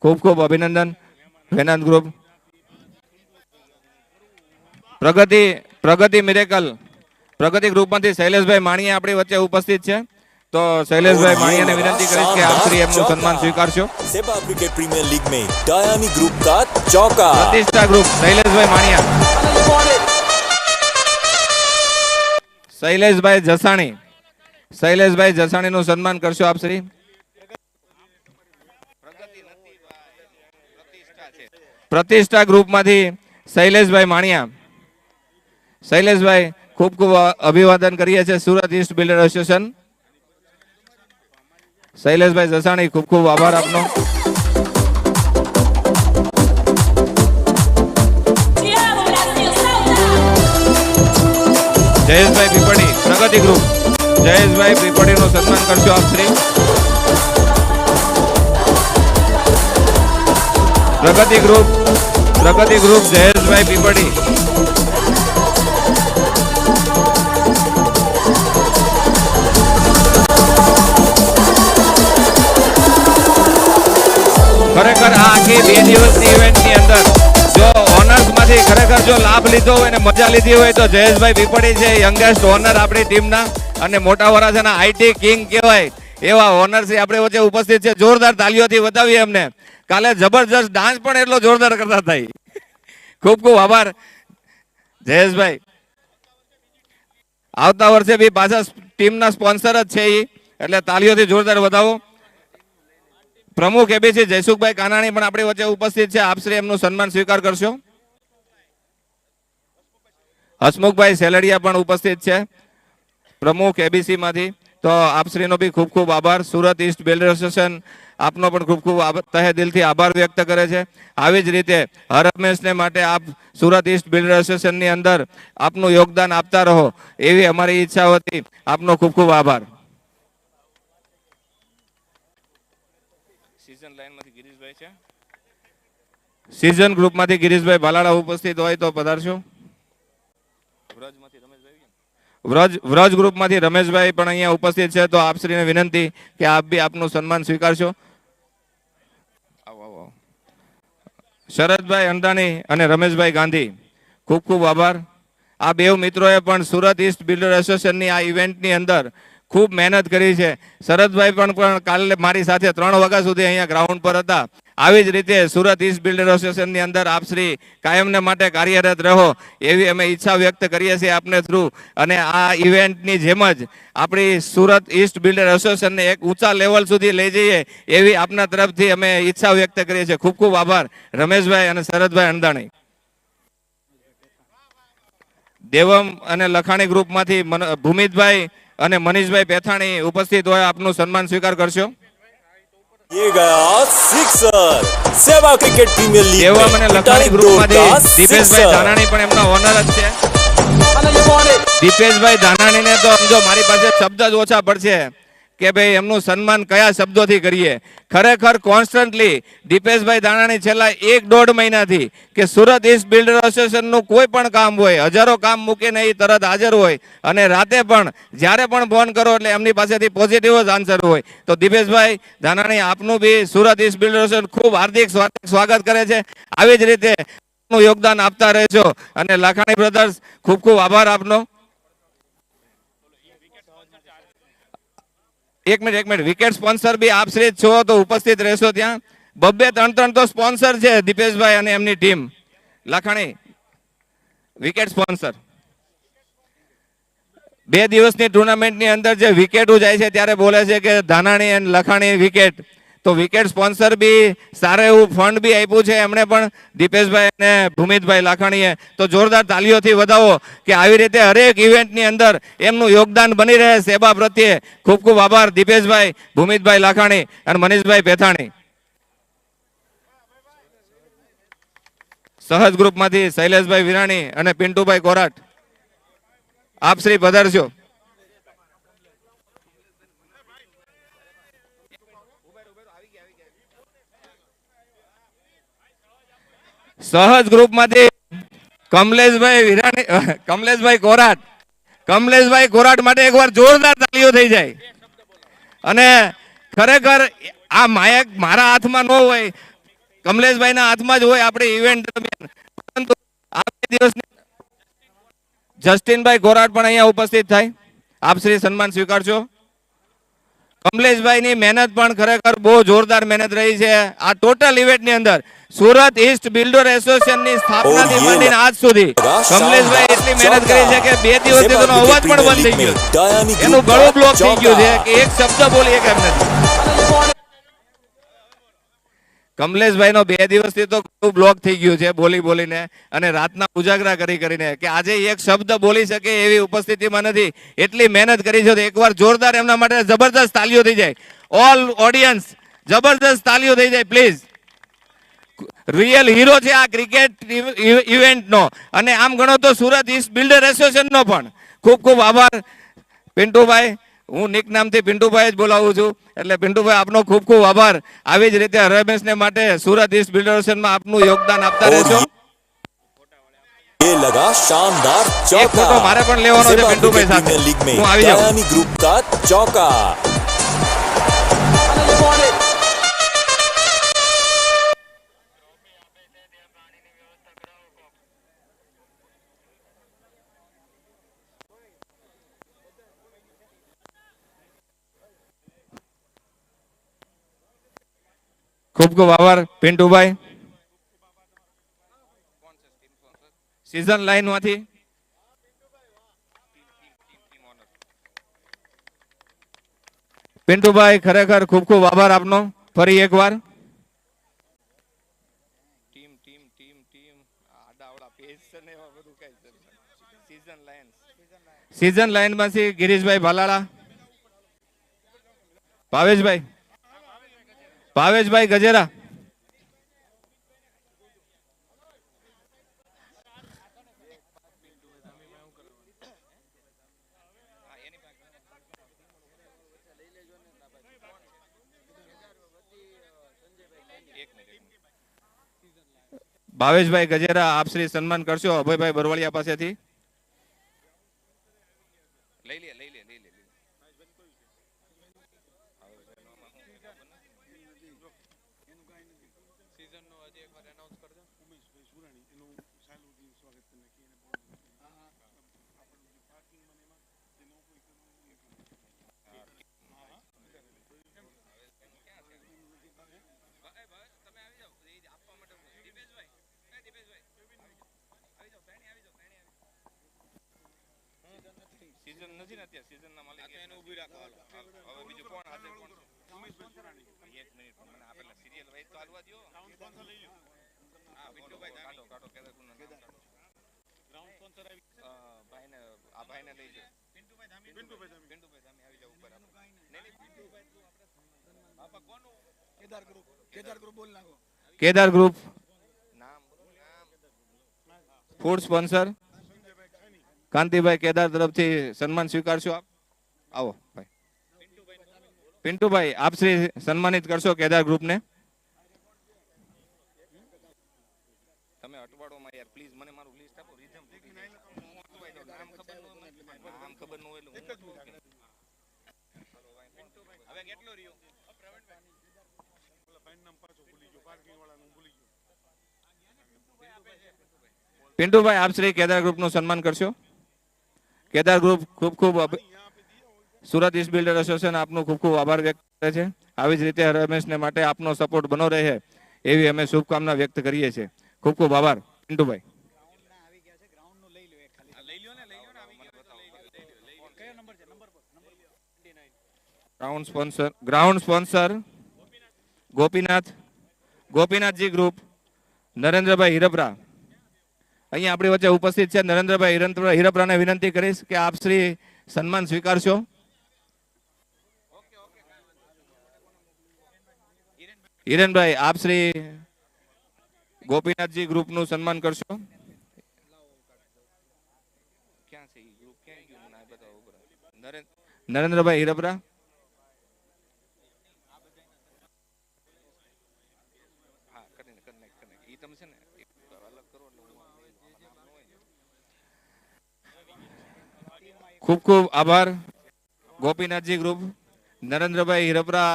Speaker 3: ખૂબ ખૂબ અભિનંદન વેદાંત ગ્રુપ પ્રગતિ મિરેકલ પ્રગતિ ગ્રુપમાંથી શૈલેષભાઈ માણીયા આપણી વચ્ચે ઉપસ્થિત છે તો શૈલેષભાઈ માણીયાને વિનંતી કરીશ કે આપ શ્રી એમનું સન્માન સ્વીકારશો
Speaker 2: सेबा क्रिकेट प्रीमियर लीग में डायानी ग्रुप का चौका
Speaker 3: પ્રતિષ્ઠા ગ્રુપ શૈલેષભાઈ માણીયા શૈલેષભાઈ જસાણીનું સન્માન કરશો આપ શ્રી પ્રતિષ્ઠા ગ્રુપમાંથી શૈલેષભાઈ માણીયા શૈલેષભાઈ ખૂબ ખૂબ અભિવાદન કરીએ છીએ સુરત ઈસ્ટ બિલ્ડર એસોસિએશન શૈલેષભાઈ જસાણી ખૂબ ખૂબ આભાર આપનો જયેશભાઈ પીપળી પ્રગતિ ગ્રુપ જયેશભાઈ પીપળીનું સન્માન કરશો આપ શ્રી પ્રગતિ ગ્રુપ જયેશભાઈ પીપળી ખરેખર આ આખી 2 દિવસની ઇવેન્ટની અંદર જો ઓનર્સ માંથી ખરેખર જો લાભ લીધો હોય અને મજા લીધી હોય તો જયેશભાઈ પીપળી છે યંગેસ્ટ ઓનર આપણી ટીમના અને મોટા વરાછાના આઈટી કિંગ કહેવાય એવા ઓનર્સ આપણી વચ્ચે ઉપસ્થિત છે જોરદાર તાલીઓથી વધાવીએ એમને કાલે જબરજસ્ત ડાન્સ પણ એટલો જોરદાર કરતા થાય ખૂબ ખૂબ આભાર જયેશભાઈ આવતા વર્ષે બી પાછા ટીમના સ્પોન્સર જ છે એટલે તાલીઓથી જોરદાર વધાવો પ્રમુખ એબીસી જયસુખભાઈ કાનાણી પણ આપણી વચ્ચે ઉપસ્થિત છે આપ શ્રી એમનું સન્માન સ્વીકાર કરશો હસમુખભાઈ સેલડિયા પણ ઉપસ્થિત છે પ્રમુખ એબીસી માંથી તો આપ શ્રીનો બી ખૂબ ખૂબ આભાર સુરત ઈસ્ટ બિલ્ડર એસોસિએશન આપનો પણ ખૂબ ખૂબ તહે દિલથી આભાર વ્યક્ત કરે છે આવી જ રીતે હર હંમેશને માટે આપ સુરત ઈસ્ટ બિલ્ડર એસોસિએશનની અંદર આપનું યોગદાન આપતા રહો એવી અમારી ઈચ્છા હતી આપનો ખૂબ ખૂબ આભાર સીઝન ગ્રુપમાંથી ગિરીશભાઈ ભાલાળા ઉપસ્થિત હોય તો પધારશો વ્રજ ગ્રુપમાંથી રમેશભાઈ પણ અહીંયા ઉપસ્થિત છે તો આપ શ્રીને વિનંતી કે આપ બી આપનું સન્માન સ્વીકારશો શરદભાઈ અંદાણી અને રમેશભાઈ ગાંધી ખૂબ ખૂબ આભાર આ બે મિત્રોએ પણ સુરત ઈસ્ટ બિલ્ડર એસોસિએશનની આ ઇવેન્ટની અંદર ખૂબ મહેનત કરી છે શરદભાઈ પણ કાલે મારી સાથે 3 વાગ્યા સુધી અહીંયા ગ્રાઉન્ડ પર હતા આવી જ રીતે સુરત ઈસ્ટ બિલ્ડર એસોસિએશનની અંદર આપ શ્રી કાયમને માટે કાર્યરત રહો એવી અમે ઈચ્છા વ્યક્ત કરીએ છીએ આપને થ્રુ અને આ ઇવેન્ટની જેમ જ આપણી સુરત ઈસ્ટ બિલ્ડર એસોસિએશનને એક ઊંચા લેવલ સુધી લઈ જઈએ એવી આપના તરફથી અમે ઈચ્છા વ્યક્ત કરીએ છીએ ખૂબ ખૂબ આભાર રમેશભાઈ અને શરદભાઈ અંદાણી દેવમ અને લખાણી ગ્રુપમાંથી ભૂમિતભાઈ અને મનીષભાઈ પેથાણી ઉપસ્થિત હોય આપનું સન્માન સ્વીકાર કરશો
Speaker 2: ये गया सिक्सर सेवा क्रिकेट प्रीमियर लीग
Speaker 3: દેવમ અને લખાણી ગ્રુપમાંથી દીપેશભાઈ
Speaker 2: में
Speaker 3: ધાનાણી પણ એમના ઓનર જ છે દીપેશભાઈ ધાનાણીને તો સમજો મારી પાસે શબ્દ જ ઓછા પડશે કે ભાઈ એમનું સન્માન કયા શબ્દોથી કરીએ ખરેખર કોન્સ્ટન્ટલી દીપેશભાઈ ધાનાણી છેલ્લા 1-1.5 મહિનાથી કે સુરત ઈસ્ટ બિલ્ડર એસોસિએશનનું કોઈ પણ કામ હોય હજારો કામ મૂકીને એ તરત હાજર હોય અને રાતે પણ જ્યારે પણ ફોન કરો એટલે એમની પાસેથી પોઝિટિવ જ આન્સર હોય તો દીપેશભાઈ ધાનાણી આપનું બી સુરત ઈસ્ટ બિલ્ડર એસોસિએશન ખૂબ હાર્દિક સ્વાગત કરે છે આવી જ રીતે યોગદાન આપતા રહેજો અને લાખાણી બ્રધર્સ ખૂબ ખૂબ આભાર આપનો એક મિનિટ વિકેટ સ્પોન્સર બી આપ શ્રી છો તો ઉપસ્થિત રહેશો ત્યાં 2-3 તો સ્પોન્સર છે દીપેશભાઈ અને એમની ટીમ લાખાણી વિકેટ સ્પોન્સર 2 દિવસની ટુર્નામેન્ટની અંદર જે વિકેટો જાય છે ત્યારે બોલે છે કે ધાનાણી અને લખાણી વિકેટ, તો વિકેટ સ્પોન્સર બી સારું એવું ફંડ બી આપ્યું છે એમણે પણ, દીપેશભાઈ અને ભૂમિતભાઈ લાખાણીએ. તો જોરદાર તાલીઓથી વધાવો કે આવી રીતે હરેક ઇવેન્ટની અંદર એમનું યોગદાન બની રહે સેવા પ્રત્યે. ખૂબ ખૂબ આભાર દીપેશભાઈ, ભૂમિતભાઈ લાખાણી અને મનીષભાઈ પેથાણી. સહજ ગ્રુપમાંથી શૈલેષભાઈ વિરાણી અને પિન્ટુભાઈ કોરાટ, આપ શ્રી પધારશો. સહજ ગ્રુપમાંથી કમલેશભાઈ વિરાણી, કમલેશભાઈ કોરાટ, કમલેશભાઈ કોરાટ માટે એકવાર જોરદાર તાલીઓ થઈ જાય. અને ખરેખર આ માયક મારા હાથમાં ન હોય, કમલેશભાઈના હાથમાં જ હોય આપણી ઇવેન્ટ દરમિયાન. પરંતુ આ 2 દિવસની જસ્ટિનભાઈ કોરાટ પણ અહીંયા ઉપસ્થિત થાય, આપ શ્રી સન્માન સ્વીકારશો. કમલેશભાઈની મહેનત પણ ખરેખર બહુ જોરદાર મહેનત રહી છે આ ટોટલ ઇવેન્ટની અંદર. સુરત ઈસ્ટ બિલ્ડર એસોસિએશનની સ્થાપનાથી માંડીને આજ સુધી કમલેશભાઈ એટલી મહેનત કરી છે કે 2 દિવસથી તેનો અવાજ પણ બંધ થઈ ગયો, એનું ગળું બ્લોક થઈ ગયું છે કે એક શબ્દ બોલી એક એમ નથી. કમલેશભાઈનો 2 દિવસથી તો બ્લોક થઈ ગયું છે બોલી બોલીને અને રાતના ઉજાગરા કરી કરીને કે આજે એક શબ્દ બોલી શકે એવી ઉપસ્થિતિમાં નથી, એટલી મહેનત કરી છે. એકવાર જોરદાર એમના માટે જબરદસ્ત તાલીઓ થઈ જાય. ઓલ ઓડિયન્સ જબરદસ્ત તાલીઓ થઈ જાય પ્લીઝ. રિયલ હીરો છે આ ક્રિકેટ ઇવેન્ટનો, અને આમ ગણો તો સુરત ઈસ્ટ બિલ્ડર એસોસિએશનનો પણ. ખૂબ ખૂબ આભાર પિન્ટુભાઈ, હું નિક નામથી પિન્ટુભાઈ જ બોલાવું છું, એટલે પિન્ટુભાઈ આપનો ખૂબ ખૂબ આભાર. આવી જ રીતે રમેશને માટે સુરત ઈસ્ટ બિલ્ડર એસોસિએશનમાં આપનું યોગદાન આપતા રહેશો.
Speaker 2: ये लगा शानदार
Speaker 3: એક
Speaker 2: चौका,
Speaker 3: ફોટો મારે પણ લેવાનો છે પિન્ટુભાઈ સાથે.
Speaker 2: लीग में
Speaker 3: હું આવી જાઉં.
Speaker 2: दयानी ग्रुप का चौका.
Speaker 3: ખૂબ ખૂબ આભાર પિન્ટુભાઈ. સીઝન લાઈન માંથી પિન્ટુભાઈ ખરેખર ખૂબ ખૂબ આભાર આપનો ફરી એકવાર. સીઝન લાઈન માંથી ગિરીશભાઈ ભાલાળા, ભાવેશભાઈ ગજેરા, ભાવેશભાઈ ગજેરા આપ શ્રી સન્માન કરશો અભયભાઈ બરવાળિયા પાસેથી. લઈ લે. સીઝન નથી ને અત્યારે સીઝનના માલિક એને ઊભી રાખો. હાલો હવે બીજું કોણ હાજર કોણ છે? એક મિનિટ મને આપેલા સિરિયલ વાઇઝ તો હાલવા દો. ગ્રાઉન્ડ સ્પોન્સર લઈ લો. હા પિન્ટુભાઈ કાઢો કેદારનું નામ કાઢો. ગ્રાઉન્ડ સ્પોન્સર આવી ભાઈને આ ભાઈને લઈ લો. પિન્ટુભાઈ ધામી આવી જાવ ઉપર. નહીં પિન્ટુભાઈ તું આપણે બાપા કોનું? કેદાર ગ્રુપ બોલ નાખો. કેદાર ગ્રુપ નામ ફૂડ સ્પોન્સર કાંતિભાઈ કેદાર તરફથી સન્માન સ્વીકારશો આપ. આવો ભાઈ પિન્ટુભાઈ આપ શ્રી સન્માનિત કરશો કેદાર ગ્રુપને. તમે અટવાડોમાં યાર પ્લીઝ મને મારું લિસ્ટ આપો. રીધમ નામ ખબર ન હોય એટલે હવે કેટલો રહ્યો? પિન્ટુભાઈ આપ શ્રી કેદાર ગ્રુપનું સન્માન કરશો. કેદાર ગ્રુપ ખૂબ ખૂબ સુરત ઈસ્ટ બિલ્ડર એસોસિએશન આપનો ખૂબ ખૂબ આભાર વ્યક્ત કરે છે. આવી જ રીતે રમેશને માટે આપનો સપોર્ટ બનો રહે એવી અમે શુભકામના વ્યક્ત કરીએ છીએ. ખૂબ ખૂબ આભાર Pintubhai. Ground sponsor Gopinathji group Narendrabhai Hirpara અહીંયા આપણી વચ્ચે ઉપસ્થિત છે. નરેન્દ્રભાઈ હિરપરાને વિનંતી કરીશ કે આપ શ્રી સન્માન સ્વીકારશો. હિરેનભાઈ આપ શ્રી ગોપીનાથજી ગ્રુપનું સન્માન કરશો. નરેન્દ્રભાઈ હિરપરા ખૂબ ખૂબ આભાર. ગોપીનાથજી ગ્રુપ નરેન્દ્રભાઈ હિરપરા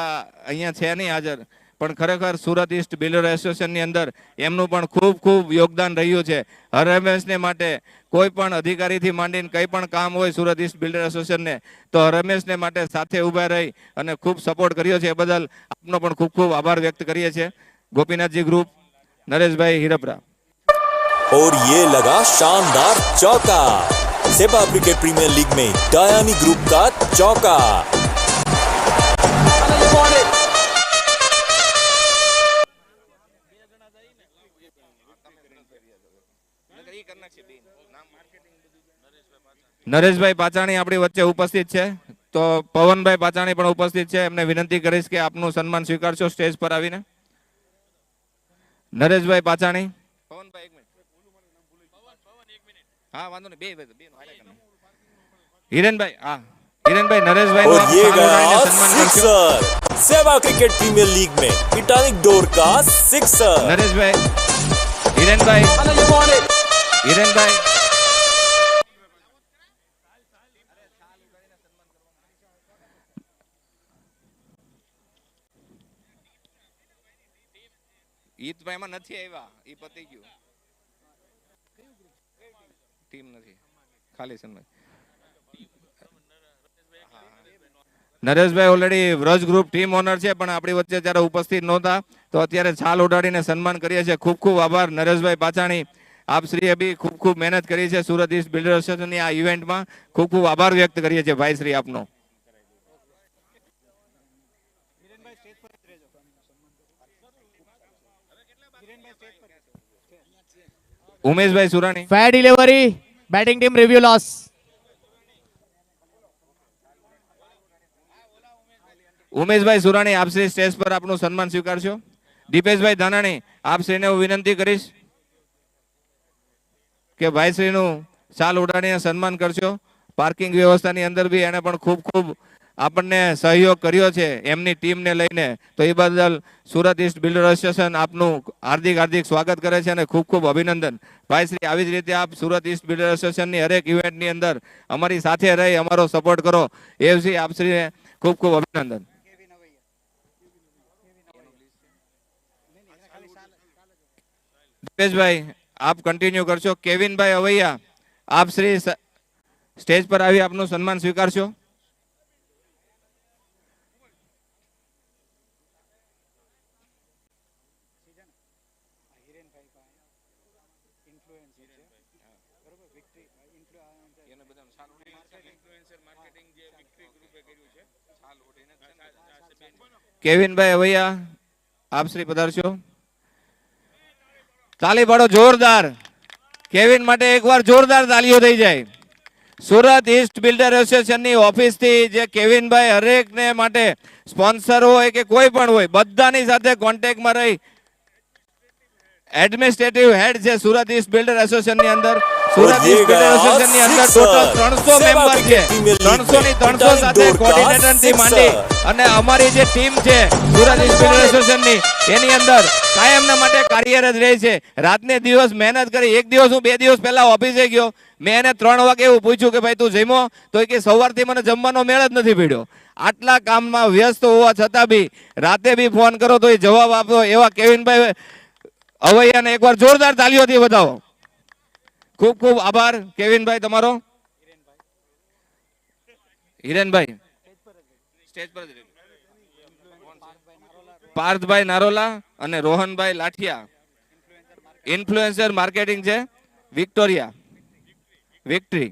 Speaker 3: અહીંયા છે નહીં હાજર, પણ ખરેખર સુરત ઈસ્ટ બિલ્ડર એસોસિએશનની અંદર એમનું પણ ખૂબ ખૂબ યોગદાન રહ્યું છે. હર હંમેશને માટે કોઈ પણ અધિકારીથી માંડીને કંઈ પણ કામ હોય સુરત ઈસ્ટ બિલ્ડર એસોસિએશનને તો હર હંમેશને માટે સાથે ઊભા રહી અને ખૂબ સપોર્ટ કર્યો છે. એ બદલ આપનો પણ ખૂબ ખૂબ આભાર વ્યક્ત કરીએ છીએ. ગોપીનાથજી ગ્રુપ નરેશભાઈ હિરપરા.
Speaker 2: और ये लगा शानदार चौका. सेबा क्रिकेट प्रीमियर लीग में डायानी ग्रुप का चौका.
Speaker 3: નરેશભાઈ પાચાણી આપણી વચ્ચે ઉપસ્થિત છે, તો પવનભાઈ પાચાણી પણ ઉપસ્થિત છે. એમને વિનંતી કરીશ કે આપનું સન્માન સ્વીકારશો સ્ટેજ પર આવીને. નરેશભાઈ પાચાણી. પવનભાઈ એક મિનિટ. હા વાંધો નહીં, બે હિરેનભાઈ. હા હિરેનભાઈ નરેશભાઈ
Speaker 2: और ये गया
Speaker 3: સન્માન કરશો.
Speaker 2: सिक्सर. सेबा क्रिकेट प्रीमियर लीग में टिटानिक डोर का सिक्सर.
Speaker 3: નરેશભાઈ હિરેનભાઈ ઈ તો એમાં નથી આવ્યા, ઈ પતી ગયું. ટીમ નથી, ખાલી સન્માન. Nareshbhai already Vraj group team owner છે, પણ આપણી વચ્ચે જ્યારે ઉપસ્થિત નહોતા તો અત્યારે છાલ ઉડાડીને સન્માન કરીએ છીએ. ખૂબ ખૂબ આભાર નરેશભાઈ પાચાણી. આપ શ્રીએ બી ખૂબ ખૂબ મહેનત કરી છે સુરત ઈસ્ટ બિલ્ડર એસોસિએશનની આ ઇવેન્ટમાં. ખૂબ ખૂબ આભાર વ્યક્ત કરીએ છીએ ભાઈ શ્રી આપનો. Umeshbhai Surani.
Speaker 1: fair delivery, batting team review loss.
Speaker 3: Umeshbhai Surani આપ શ્રી સ્ટેજ પર આપનું સન્માન સ્વીકારશો. દીપેશભાઈ ધાનાણી આપ શ્રીને હું વિનંતી કરીશ કે ભાઈ શ્રીનું શાલ ઉડાડીને સન્માન કરશો. પાર્કિંગ વ્યવસ્થાની અંદર બી એને પણ ખૂબ ખૂબ આપણને સહયોગ કર્યો છે એમની ટીમને લઈને, તો એ બદલ સુરત ઈસ્ટ બિલ્ડર એસોસિએશન આપનું હાર્દિક હાર્દિક સ્વાગત કરે છે અને ખૂબ ખૂબ અભિનંદન. ભાઈ શ્રી આવી જ રીતે આપ સુરત ઈસ્ટ બિલ્ડર એસોસિએશનની હરેક ઇવેન્ટની અંદર અમારી સાથે રહી અમારો સપોર્ટ કરો એવી આપ શ્રીને ખૂબ ખૂબ અભિનંદન. દીપેશભાઈ આપ કન્ટિન્યુ કરશો. કેવિનભાઈ અવૈયા આપ શ્રી સ્ટેજ પર આવી આપનું સન્માન સ્વીકારશો. કેવિનભાઈ અવૈયા આપ શ્રી પધારશો. તાલી પાડો જોરદાર. કેવિન માટે એકવાર જોરદાર તાલીઓ થઈ જાય. સુરત ઈસ્ટ બિલ્ડર એસોસિએશનની ઓફિસથી જે કેવિનભાઈ હરેકને માટે સ્પોન્સર હોય કે કોઈ પણ હોય બધાની સાથે કોન્ટેક્ટમાં રહી એડમિનિસ્ટ્રેટિવ હેડ છે સુરત ઈસ્ટ બિલ્ડર એસોસિએશનની અંદર. સુરત ઈસ્ટ બિલ્ડર એસોસિએશનની અંદર ટોટલ 300 મેમ્બર છે. 300 ની 300 સાથે કોઓર્ડિનેટર થી માંડી અને અમારી જે ટીમ છે સુરત ઈસ્ટ બિલ્ડર એસોસિએશનની એની અંદર કાયમના માટે કાર્યરત રહે છે. રાતને દિવસ મહેનત કરી. એક દિવસ હું 2 દિવસ પહેલા ઓફિસે ગયો, મેં એને 3 વાગે એવું પૂછ્યું કે ભાઈ તું જમ્યો, તો કે સવારથી મને જમવાનો મેળ જ નથી પડ્યો. આટલા કામમાં વ્યસ્ત હોવા છતાં બી રાતે બી ફોન કરો તો એ જવાબ આપો એવા કેવિનભાઈ અવૈયાને એકવાર જોરદાર તાલીઓથી બતાવો. ખૂબ ખૂબ આભાર કેવિનભાઈ તમારો. હિરેનભાઈ સ્ટેજ પર પાર્થભાઈ નારોલા અને રોહનભાઈ લાઠિયા ઇન્ફ્લુએન્સર માર્કેટિંગ છે વિક્ટોરિયા વિક્ટરી.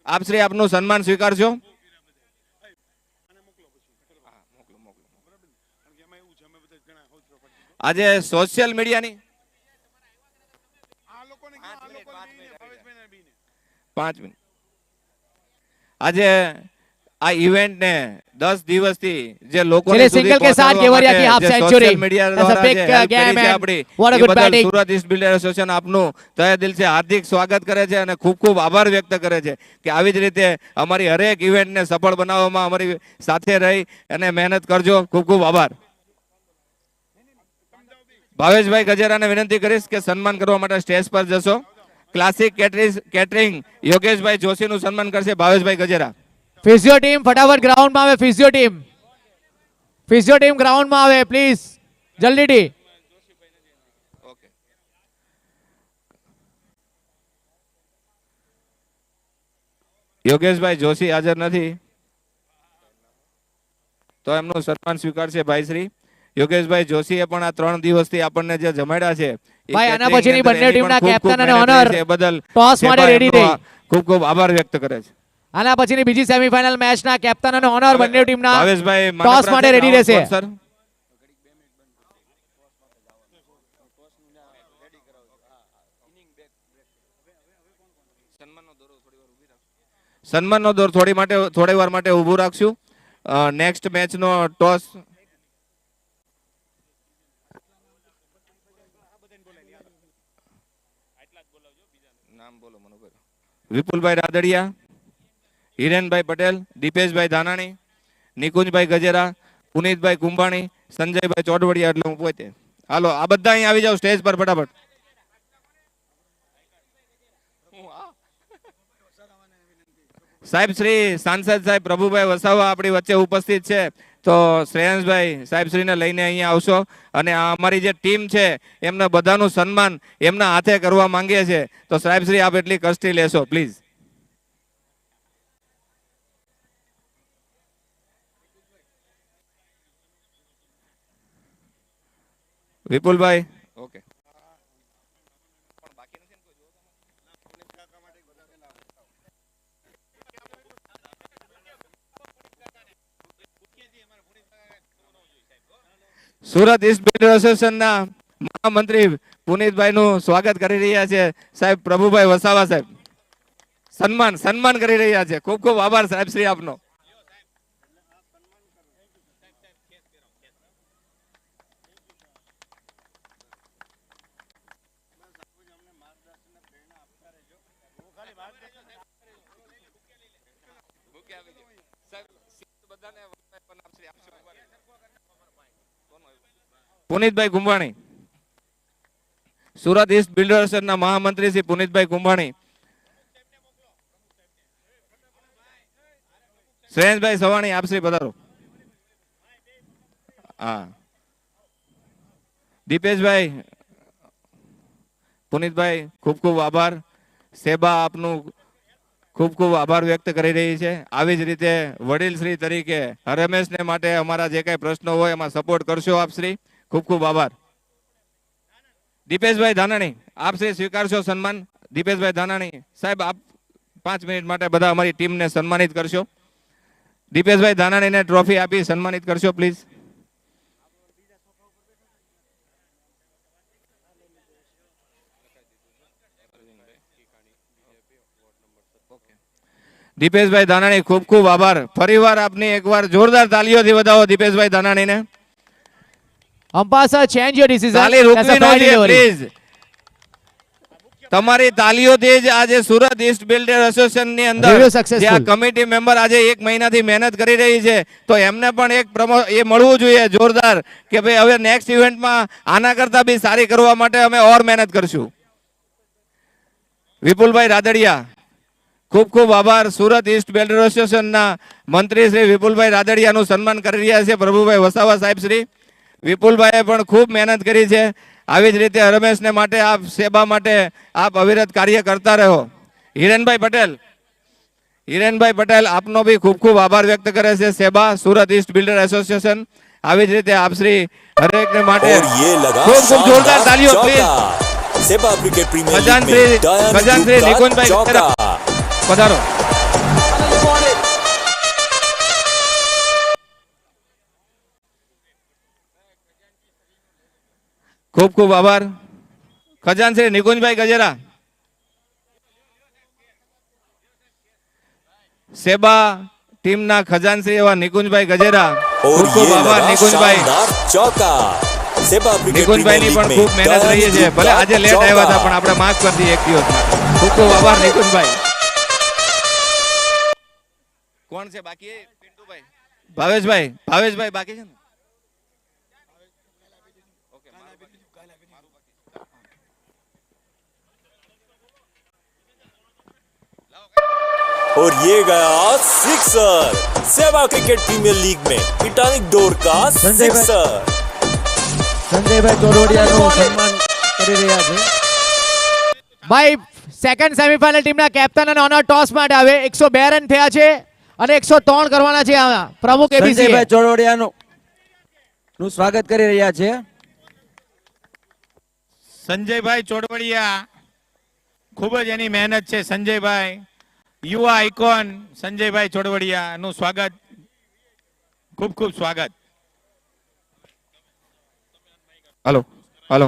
Speaker 3: આપ શ્રી આપનું સન્માન સ્વીકારશો. આજે સોશિયલ મીડિયાની 5 મિનિટ આજે આ ઇવેન્ટ ને 10 દિવસથી જે લોકો
Speaker 1: चलिए सिंगल के साथ केवड़िया की half century That's a big game and what a good batting
Speaker 3: Surat east builder association આપનું તહે દિલથી હાર્દિક સ્વાગત કરે છે અને ખૂબ ખૂબ આભાર વ્યક્ત કરે છે કે આવી જ રીતે અમારી હરેક ઇવેન્ટને સફળ બનાવવામાં અમારી સાથે રહી અને મહેનત કરજો. ખૂબ ખૂબ આભાર. ભાવેશભાઈ ગજેરાને વિનંતી કરીશ કે સન્માન કરવા માટે સ્ટેજ પર જશો. ક્લાસિક કેટરિંગ યોગેશભાઈ જોશીનું સન્માન કરશે ભાવેશભાઈ ગજેરા.
Speaker 1: फिजियो टीम फटाफट ग्राउंड में आवे. फिजियो टीम ग्राउंड में आवे प्लीज जल्दी टी.
Speaker 3: યોગેશભાઈ જોશી હાજર નથી તો એમનું સન્માન સ્વીકારશે ભાઈશ્રી યોગેશભાઈ જોશીએ પણ આ 3 દિવસથી આપણને જે જમાડ્યા છે
Speaker 1: ભાઈ આના પછીની બંને ટીમના કેપ્ટન અને ઓનર
Speaker 3: બદલ
Speaker 1: ટોસ માટે રેડી થઈ.
Speaker 3: ખૂબ ખૂબ આભાર વ્યક્ત કરે છે.
Speaker 1: આના પછીની બીજી સેમીફાઇનલ મેચના કેપ્ટન અને ઓનર બંને ટીમના
Speaker 3: ભાવેશભાઈ
Speaker 1: ટોસ માટે રેડી રહેશે. સન્માનનો દોર થોડી વાર માટે ઊભું રાખશું. નેક્સ્ટ મેચનો ટોસ વિપુલભાઈ રાદડિયા, હિરેનભાઈ પટેલ, દીપેશભાઈ ધાનાણી, નિકુંજભાઈ ગજેરા, પુનિતભાઈ કુંભાણી, સંજયભાઈ ચોડવડિયા એટલે હું પોતે. હાલો આ બધા અહીં આવી જાવ સ્ટેજ પર ફટાફટ. સાહેબ શ્રી સાંસદ સાહેબ પ્રભુભાઈ વસાવા આપણી વચ્ચે ઉપસ્થિત છે તો શ્રેયાંશભાઈ સાહેબ શ્રીને લઈને અહીંયા આવશો અને આ અમારી જે ટીમ છે એમના બધાનું સન્માન એમના હાથે કરવા માંગીએ છે તો સાહેબ શ્રી આપ એટલી કષ્ટી લેશો please. Vipulbhai okay. Surat east builder એસોસિએશનના મહામંત્રી પુનિતભાઈનું સ્વાગત કરી રહ્યા છે સાહેબ પ્રભુભાઈ વસાવા સાહેબ. સન્માન કરી રહ્યા છે. ખૂબ ખૂબ આભાર સાહેબ શ્રી આપનો. પુનિતભાઈ કુંભાણી, સુરત ઈસ્ટ બિલ્ડર એસોસિએશનના મહામંત્રી શ્રી પુનિતભાઈ કુંભાણી, શ્રેયાંશભાઈ સવાણી આપશ્રી પધારો. હા દીપેશભાઈ, પુનિતભાઈ ખૂબ ખૂબ આભાર. સેબા આપનું ખૂબ ખૂબ આભાર વ્યક્ત કરી રહી છે. આવી જ રીતે વડીલ શ્રી તરીકે રમેશને માટે અમારા જે કઈ પ્રશ્નો હોય એમાં સપોર્ટ કરશો આપશ્રી. ખૂબ ખૂબ આભાર. દીપેશભાઈ ધાનાણી આપશ્રી સ્વીકારશો સન્માન. દીપેશભાઈ ધાનાણી સાહેબ આપ 5 મિનિટ માટે બધા અમારી ટીમને સન્માનિત કરશો. દીપેશભાઈ ધાનાણીને ટ્રોફી આપી સન્માનિત કરશો પ્લીઝ. દીપેશભાઈ ધાનાણી ખૂબ ખૂબ આભાર. ફરીવાર આપની એકવાર જોરદાર તાલીઓથી વધાવો દીપેશભાઈ ધાનાણીને. Umpire sir, change your decision.
Speaker 3: તાલી
Speaker 1: That's a
Speaker 3: રૂકવી ન
Speaker 1: foul
Speaker 3: જોઈએ
Speaker 1: delivery.
Speaker 3: પ્લીઝ. તમારી તાલીઓથી જ આજે સુરત ઈસ્ટ બિલ્ડર એસોસિએશન ની અંદર
Speaker 1: Review successful.
Speaker 3: જે આ કમિટી મેમ્બર આજે 1 મહિનાથી મહેનત કરી રહી છે તો એમને પણ એક એ મળવું જોઈએ જોરદાર કે ભાઈ હવે નેક્સ્ટ ઇવેન્ટમાં આના કરતા બી સારી કરવા માટે અમે ઓર મહેનત કરશું. વિપુલભાઈ રાદડિયા ખૂબ ખૂબ આભાર. સુરત ઈસ્ટ બિલ્ડર એસોસિએશનના મંત્રી શ્રી વિપુલભાઈ રાદડિયાનું સન્માન કરી રહ્યા છે પ્રભુભાઈ વસાવા સાહેબ શ્રી. વિપુલભાઈએ પણ ખૂબ મહેનત કરી છે. આવી જ રીતે રમેશને માટે આપ સેવા માટે આપ અવિરત કાર્ય કરતા રહો. હિરેનભાઈ પટેલ આપનો બી ખૂબ ખૂબ આભાર વ્યક્ત કરે છે સેબા સુરત ઈસ્ટ બિલ્ડર એસોસિએશન. આવી જ રીતે આપ શ્રી હરેકને માટે
Speaker 2: और ये लगा
Speaker 3: ખૂબ ખૂબ જોરદાર
Speaker 2: शानदार
Speaker 3: તાલીઓ પ્લીઝ.
Speaker 2: चौका सेबा क्रिकेट प्रीमियर लीग
Speaker 3: खजान
Speaker 2: में
Speaker 3: श्री
Speaker 2: डायनी ग्रुप
Speaker 3: निकुंज
Speaker 2: का
Speaker 3: भाई
Speaker 2: चौका
Speaker 3: પધારો. ખૂબ ખૂબ આભાર. ખજાનશ્રી નિકુંજભાઈ ગજેરા. સેબા ટીમના ખજાનશ્રી એવા નિકુંજભાઈ ગજેરા.
Speaker 2: और
Speaker 3: ખૂબ ખૂબ
Speaker 2: ये
Speaker 3: આભાર
Speaker 2: लगा
Speaker 3: નિકુંજભાઈ.
Speaker 2: शानदार चौका. सेबा अफ्रीकी
Speaker 3: નિકુંજભાઈની
Speaker 2: प्रीमियर
Speaker 3: પણ
Speaker 2: लीग
Speaker 3: ખૂબ
Speaker 2: में
Speaker 3: મહેનત રહી છે. ભલે આજે લેટ આવ્યા હતા પણ આપણે માફ કરી દઈએ એક દિવસ માટે. ખૂબ ખૂબ આભાર નિકુંજભાઈ. કોણ છે બાકી? પિન્ટુભાઈ, ભાવેશભાઈ બાકી છે ને?
Speaker 2: और ये गया सिक्सर. सेबा क्रिकेट प्रीमियर लीग में टिटानिक डोर का
Speaker 4: संजय भाई.
Speaker 2: सिक्सर.
Speaker 4: સંજયભાઈ ચોરવડિયાનું સન્માન કરી રહ્યા છે.
Speaker 1: ભાઈ સેકન્ડ સેમીફાઇનલ ટીમના કેપ્ટન અને ઓનર ટોસ માટે આવે 102 રન થયા છે અને 103 કરવાના છે આમાં પ્રમુખ એબીસી.
Speaker 4: સંજયભાઈ ચોરવડિયાનું નું સ્વાગત કરી રહ્યા છે.
Speaker 5: સંજયભાઈ ચોડવડિયા ખૂબ જ એની મહેનત છે. સંજયભાઈ યુવા આઇકોન સંજયભાઈ ચોડવડિયા નું સ્વાગત, ખૂબ ખૂબ સ્વાગત.
Speaker 3: Hello hello.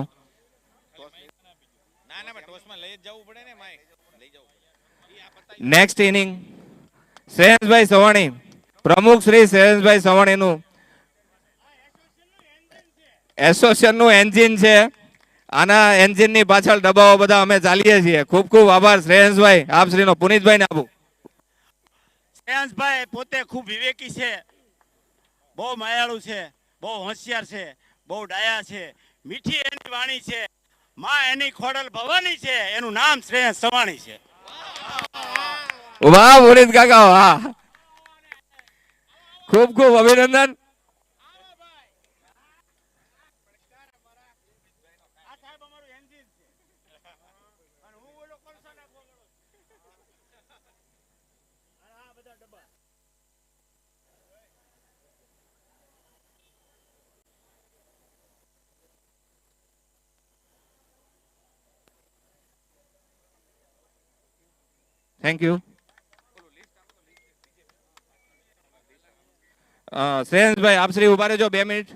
Speaker 3: Next inning Shreyasbhai Savani, પ્રમુખ શ્રી શ્રેયસભાઈ સવાણીનું એસોસિએશનનું એન્જિન છે. આના એન્જિનની પાછળ ડબ્બાઓ બધા અમે ચાલીએ છીએ. ખૂબ ખૂબ આભાર શ્રેયસભાઈ આપ શ્રીનો. પુનિતભાઈ ને આપું.
Speaker 6: શ્રેયાંશભાઈ પોતે ખૂબ વિવેકી છે, બહુ માયાળુ છે, બહુ હોશિયાર છે, બહુ ડાયા છે, મીઠી એની વાણી છે, માં એની ખોડલ ભવાની છે, એનું નામ શ્રેયાંશ સવાણી છે.
Speaker 3: વાહ પુનિત કાકા વાહ. ખૂબ ખૂબ અભિનંદન. Thank you. શ્રેયસભાઈ આપ શ્રી ઉભા રહેજો 2 મિનિટ.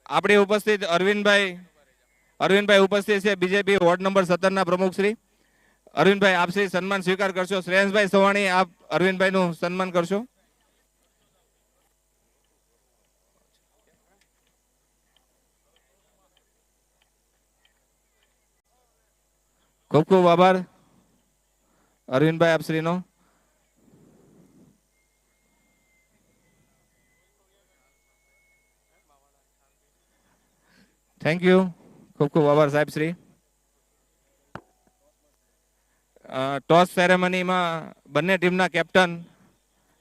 Speaker 3: આપણી ઉપસ્થિત અરવિંદભાઈ ઉપસ્થિત છે, બીજેપી વોર્ડ નંબર 17 ના પ્રમુખ શ્રી. અરવિંદભાઈ આપ શ્રી સન્માન સ્વીકાર કરશો. શ્રેયસભાઈ સવાણી આપ અરવિંદભાઈ નું સન્માન કરશો. ખૂબ ખૂબ આભાર અરવિંદભાઈ આપ શ્રીનો. Thank you. ખૂબ ખૂબ આભાર સાહેબ શ્રી. ટોસ સેરેમનીમાં બંને ટીમના કેપ્ટન,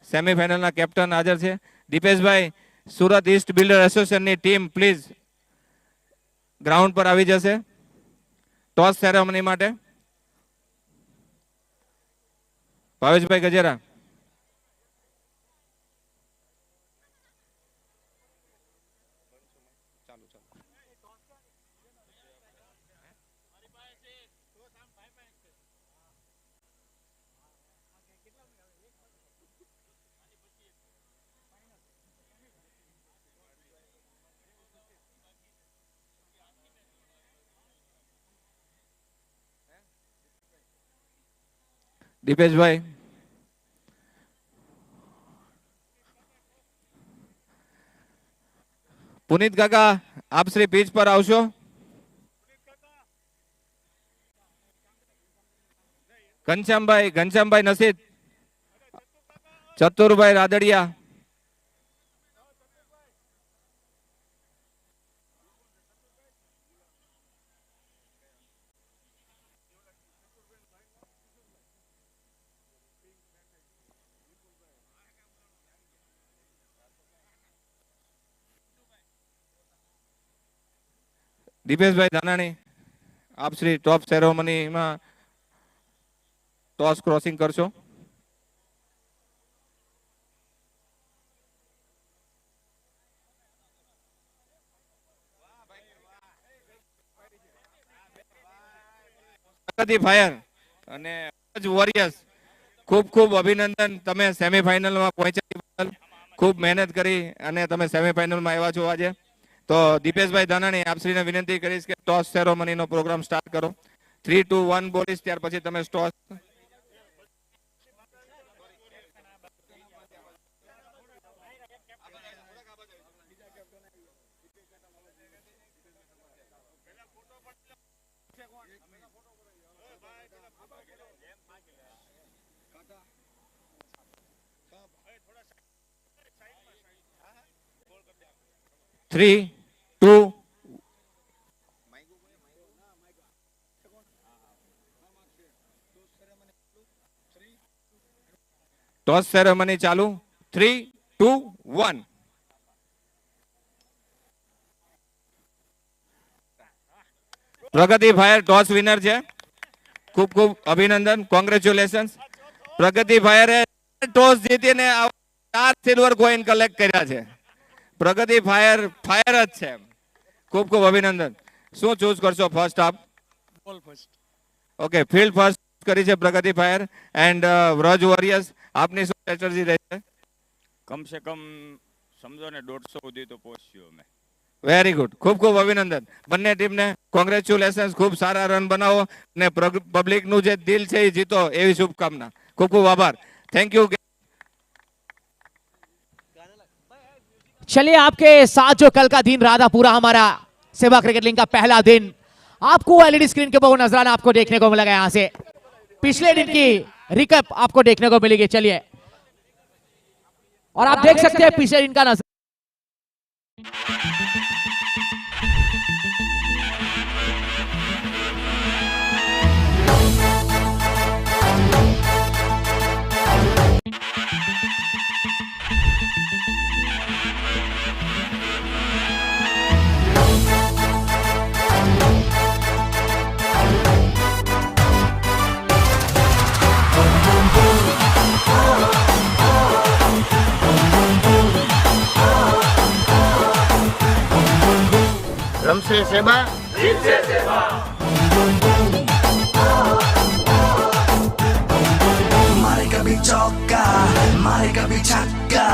Speaker 3: સેમીફાઇનલના કેપ્ટન હાજર છે. દીપેશભાઈ, સુરત ઈસ્ટ બિલ્ડર એસોસિએશનની ટીમ પ્લીઝ ગ્રાઉન્ડ પર આવી જશે ટોસ સેરેમની માટે. ભાવેશભાઈ ગજેરા. દીપેશભાઈ. પુનિત કાકા આપ શ્રી પીચ પર આવશો. ઘનશ્યામભાઈ નસીદ, ચતુરભાઈ રાદડિયા. દીપેશભાઈ ધાનાણી આપ શ્રી ટોપ સેરેમનીમાં ટોસ ક્રોસિંગ કરશો. ફાયર અને વોરિયર્સ ખૂબ ખૂબ અભિનંદન. તમે સેમીફાઇનલમાં પહોંચ્યા, ખૂબ મહેનત કરી અને તમે સેમીફાઇનલમાં આવ્યા છો આજે. તો દીપેશભાઈ ધાનાણી આપશ્રીને વિનંતી કરીશ કે ટોસ સેરેમનીનો પ્રોગ્રામ સ્ટાર્ટ કરો. 3, 2, 1 બોલીશ ત્યાર પછી તમે toss. Three, two, toss ceremony ચાલુ. 3, 2, 1. પ્રગતિ ફાયર ટોસ વિનર છે. ખૂબ ખૂબ અભિનંદન, કોંગ્રેચ્યુલેશન. પ્રગતિ ફાયરે ટોસ જીતીને 4 સિલ્વર કોઈન કલેક્ટ કર્યા છે. પ્રગતિ ફાયર જ છે. ખૂબ ખૂબ અભિનંદન. શું ચૂઝ કરશો ફર્સ્ટ હાફ?
Speaker 6: બોલ ફર્સ્ટ.
Speaker 3: ઓકે, ફિલ્ડ ફર્સ્ટ કરી છે પ્રગતિ ફાયર. એન્ડ વ્રજ વોરિયર્સ, આપની શું સ્ટ્રેટેજી રહેશે?
Speaker 7: કમ સે કમ સમજો ને 150 સુધી તો પહોંચ્યો અમે.
Speaker 3: વેરી ગુડ, ખૂબ ખૂબ અભિનંદન બંને ટીમને. કોંગ્રેચ્યુલેશન, ખૂબ સારા રન બનાવો અને પબ્લિકનું જે દિલ છે એ જીતો એવી શુભકામના. ખૂબ ખૂબ આભાર. Thank you.
Speaker 1: चलिए आपके साथ जो कल का दिन रहा था पूरा हमारा सेवा क्रिकेट लीग का पहला दिन, आपको एलईडी स्क्रीन के ऊपर वो नजराना आपको देखने को मिलेगा। यहां से पिछले दिन की रिकैप आपको देखने को मिलेगी। चलिए, और आप देख सकते हैं पिछले दिन का नजर।
Speaker 6: રમશે સેબા.
Speaker 8: मारे कभी चौका मारे कभी छक्का,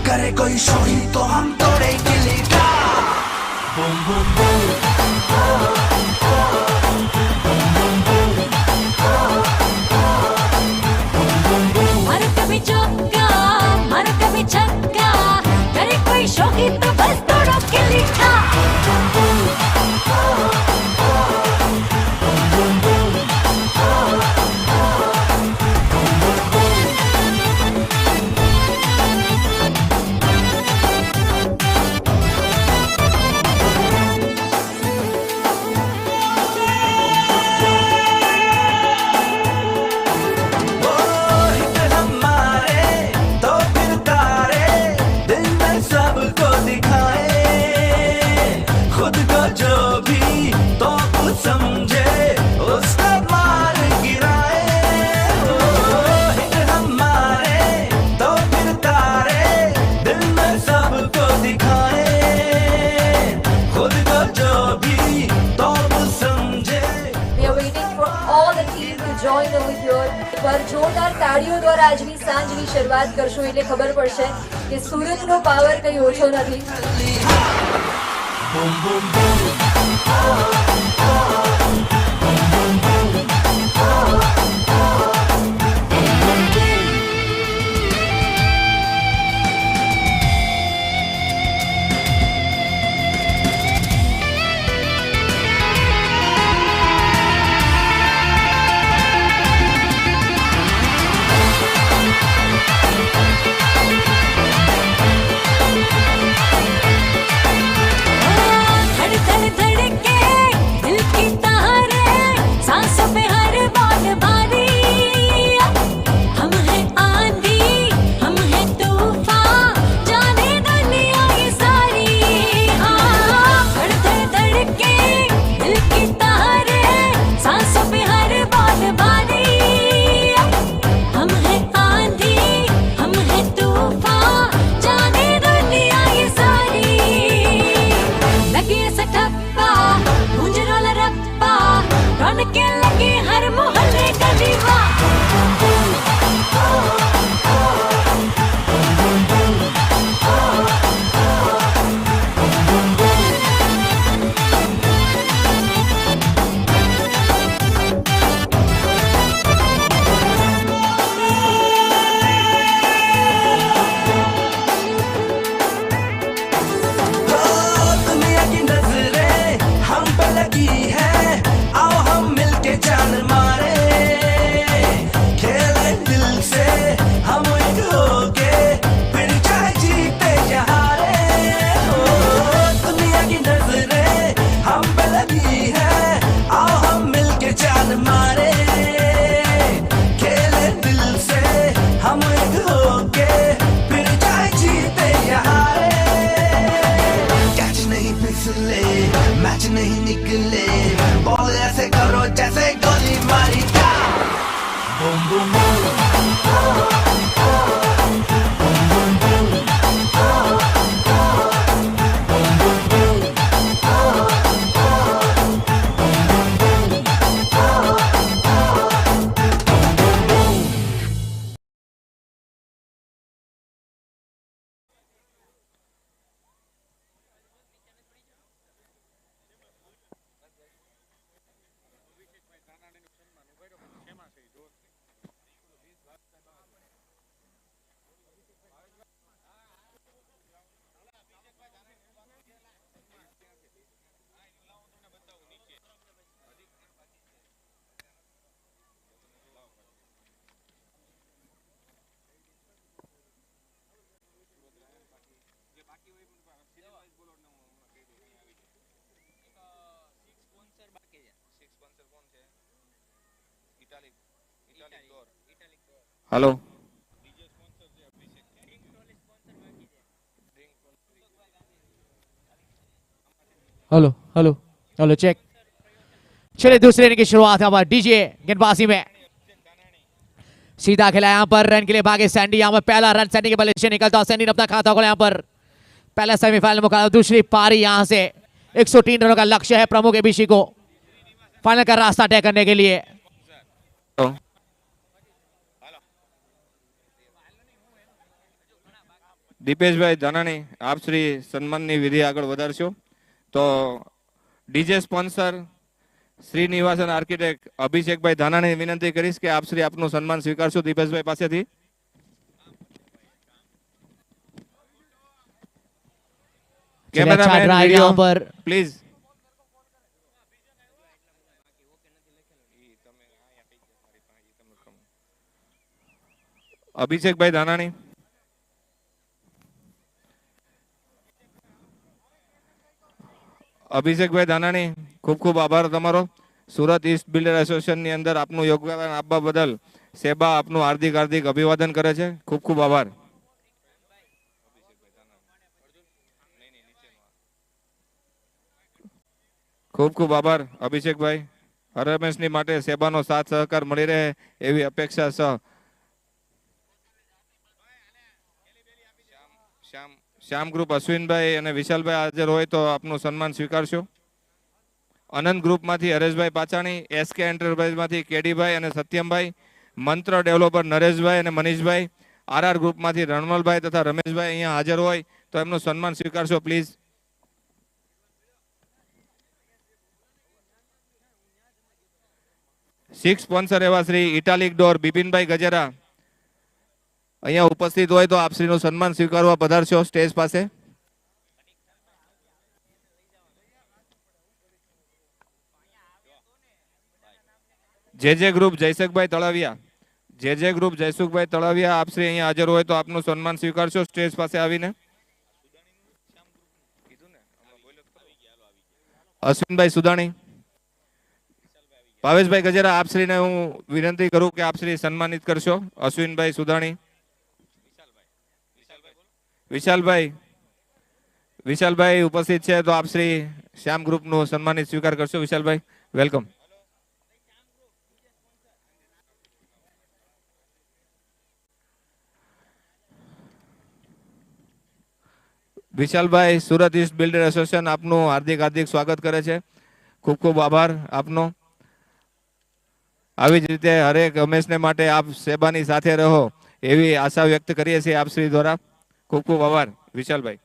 Speaker 8: करे कोई शो ही तो हम तोड़े गिल्ली का. Boom boom boom.
Speaker 9: मारे कभी चौका मारे कभी छक्का, करे कोई शो ही तो बस तोड़ो गिल्ली का.
Speaker 10: પર જોરદાર તાળીઓ દ્વારા આજની સાંજની શરૂઆત કરશું એટલે ખબર પડશે કે સુરતનો પાવર કઈ ઓછો નથી.
Speaker 9: धड़के दिल की
Speaker 3: hello
Speaker 1: hello hello hello check. चलिए दूसरे इनिंग की शुरुआत यहाँ पर डीजे गेंदबाजी में सीधा खेला यहाँ पर रन के लिए भागे सैंडी। यहाँ पर पहला रन सैंडी के बल्ले से निकलता सैंडी ने अपना खाता खोला यहाँ पर पहला सेमीफाइनल मुकाबला। दूसरी पारी यहाँ से 103 रनों का लक्ष्य है प्रमुख एबीसी को फाइनल का रास्ता तय करने के लिए।
Speaker 3: દીપેશભાઈ ધાનાણી આપ શ્રી સન્માનની વિધિ આગળ વધારશો તો DJ sponsor Srinivasan architect Abhishekbhai Dhanani વિનંતી કરીશ કે આપ શ્રી આપનું સન્માન સ્વીકારશો દીપેશભાઈ પાસેથી। Cameraman video please. Abhishekbhai Dhanani Abhishekbhai Dhanani ખૂબ ખૂબ આભાર તમારો। સુરત ઈસ્ટ બિલ્ડર એસોસિએશનની અંદર આપનું યોગદાન આપવા બદલ સેબા આપનું હાર્દિક હાર્દિક અભિવાદન કરે છે। ખૂબ ખૂબ આભાર। ખૂબ ખૂબ આભાર અભિષેકભાઈ। રમેશની માટે સેબાનો સાથ સહકાર મળી રહે એવી અપેક્ષા સહ શ્યામ ગ્રુપ અશ્વિનભાઈ અને વિશાલભાઈ હાજર હોય તો આપનું સન્માન સ્વીકારશો। અનંત ગ્રુપમાંથી હરેશભાઈ પાચાણી, એસકે એન્ટરપ્રાઇઝમાંથી કેડીભાઈ અને સત્યમભાઈ, મંત્ર ડેવલપર નરેશભાઈ અને મનીષભાઈ, આરઆર ગ્રુપમાંથી રણમલભાઈ તથા રમેશભાઈ અહીંયા હાજર હોય તો એમનું સન્માન સ્વીકારશો પ્લીઝ। સિક્સ સ્પોન્સર એવા શ્રી ઇટાલિક ડોર બિપિનભાઈ ગજેરા અહીંયા ઉપસ્થિત હોય તો આપશ્રીનું સન્માન સ્વીકારવા પધારશો સ્ટેજ પાસે। જે ગ્રુપ જયસુખભાઈ તળાવિયા જે ગ્રુપ જયસુખભાઈ તળાવિયા આપશ્રી અહીંયા હાજર હોય તો આપનું સન્માન સ્વીકારશો સ્ટેજ પાસે આવીને। અશ્વિનભાઈ સુદાણી, ભાવેશભાઈ ગજેરા આપશ્રીને હું વિનંતી કરું કે આપશ્રી સન્માનિત કરશો। અશ્વિનભાઈ સુદાણી, વિશાલભાઈ ઉપસ્થિત છે તો આપશ્રી શ્યામ ગ્રુપનું સન્માનિત સ્વીકાર કરશો। વિશાલભાઈ વેલકમ। વિશાલભાઈ સુરત ઈસ્ટ બિલ્ડર એસોસિએશન આપનું હાર્દિક હાર્દિક સ્વાગત કરે છે। ખૂબ ખૂબ આભાર આપનો। આવી જ રીતે હરેક હંમેશને માટે આપ સેબાની સાથે રહો એવી આશા વ્યક્ત કરીએ છીએ આપ શ્રી દ્વારા। ખૂબ ખૂબ આભાર વિશાલભાઈ।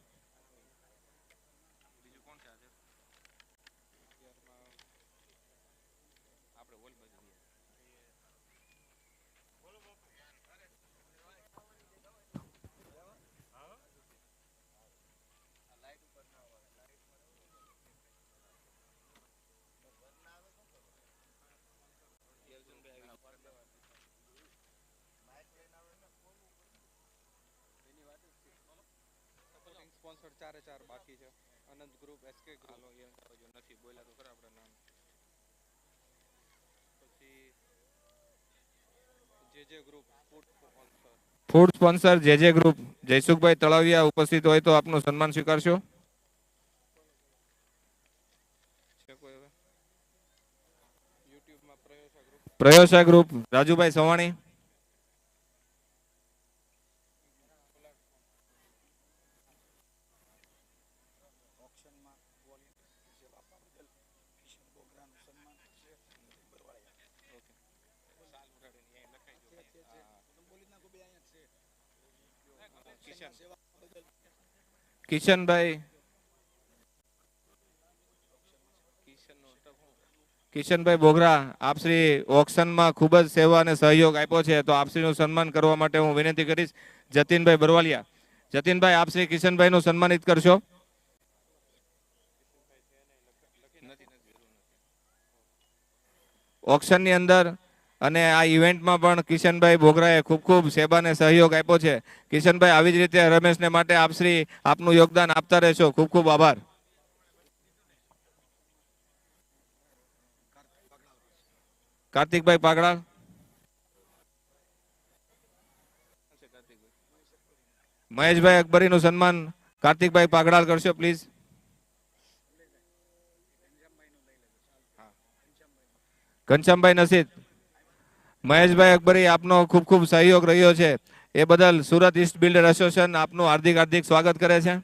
Speaker 3: ફૂડ સ્પોન્સર જે ગ્રુપ જયસુખભાઈ તળાવિયા ઉપસ્થિત હોય તો આપનું સન્માન સ્વીકારશો। પ્રયોશા ગ્રુપ રાજુભાઈ સવાણી, કિશનભાઈ બોગરા આપશ્રી ઓક્શનમાં ખૂબ જ સેવા અને સહયોગ આપ્યો છે તો આપશ્રીનું સન્માન કરવા માટે હું વિનંતી કરીશ। જતીનભાઈ બરવાલિયા, જતીનભાઈ આપશ્રી કિશનભાઈનું સન્માનિત કરશો। ઓક્શનની અંદર અને આ ઇવેન્ટમાં પણ કિશનભાઈ બોગરાએ ખૂબ ખૂબ સેવાને સહયોગ આપ્યો છે। કિશનભાઈ આવી જ રીતે રમેશને માટે આપશ્રી આપનું યોગદાન આપતા રહેશો। ખૂબ ખૂબ આભાર। કાર્તિકભાઈ પાગડા, મહેશભાઈ અકબરીનું સન્માન કાર્તિકભાઈ પાગડાલ કરશો પ્લીઝ. ઘનશ્યામભાઈ નસીદ. મહેશભાઈ અકબરી, આપનો ખૂબ ખૂબ સહયોગ રહ્યો છે એ બદલ સુરત ઈસ્ટ બિલ્ડર એસોસિએશન આપનું હાર્દિક હાર્દિક સ્વાગત કરે છે.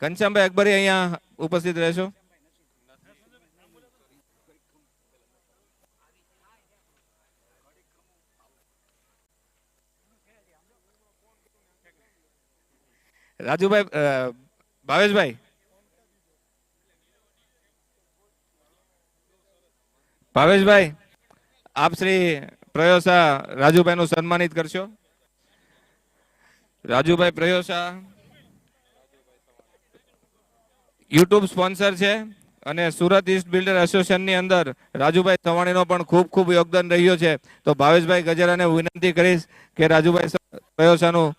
Speaker 3: ઘનશ્યામભાઈ અકબરી અહીંયા ઉપસ્થિત રહેશો. રાજુભાઈ, ભાવેશભાઈ, ભાવેશભાઈ આપ શ્રી પ્રયોસા રાજુભાઈ નું સન્માનિત કરશો. રાજુભાઈ પ્રયોસા યુટ્યુબ સ્પોન્સર છે અને સુરત ઈસ્ટ બિલ્ડર એસોસિએશનની અંદર રાજુભાઈ સવાણીનો પણ ખૂબ ખૂબ યોગદાન રહ્યો છે. તો ભાવેશભાઈ ગજેરાને વિનંતી કરીશ કે રાજુભાઈ પ્રયોસાનું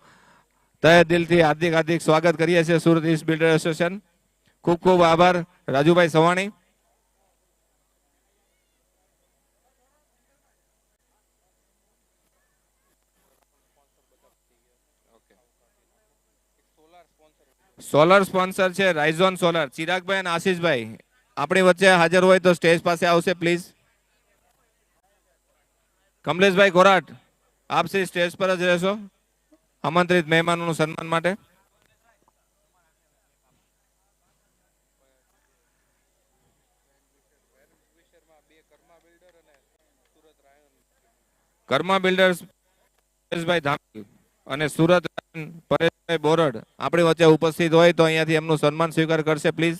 Speaker 3: તહે દિલથી હાર્દિક હાર્દિક સ્વાગત કરીએ છીએ સુરત ઈસ્ટ બિલ્ડર એસોસિએશન. ખૂબ ખૂબ આભાર રાજુભાઈ સવાણી. સોલર સ્પોન્સર છે રાઇઝોન સોલર. ચિરાગભાઈ અને આશીષભાઈ આપણી વચ્ચે હાજર હોય તો સ્ટેજ પાસે આવશે પ્લીઝ. કમલેશભાઈ ગોરાટ, આપ શ્રી સ્ટેજ પર જ રહેશો આમંત્રિત મહેમાનોનું સન્માન માટે. કર્મા બિલ્ડર્સ પરેશભાઈ ધામેલ અને સુરત પરેશભાઈ બોરડ આપણી વચ્ચે ઉપસ્થિત હોય તો અહીંયાથી એમનું સન્માન સ્વીકાર કરશે પ્લીઝ.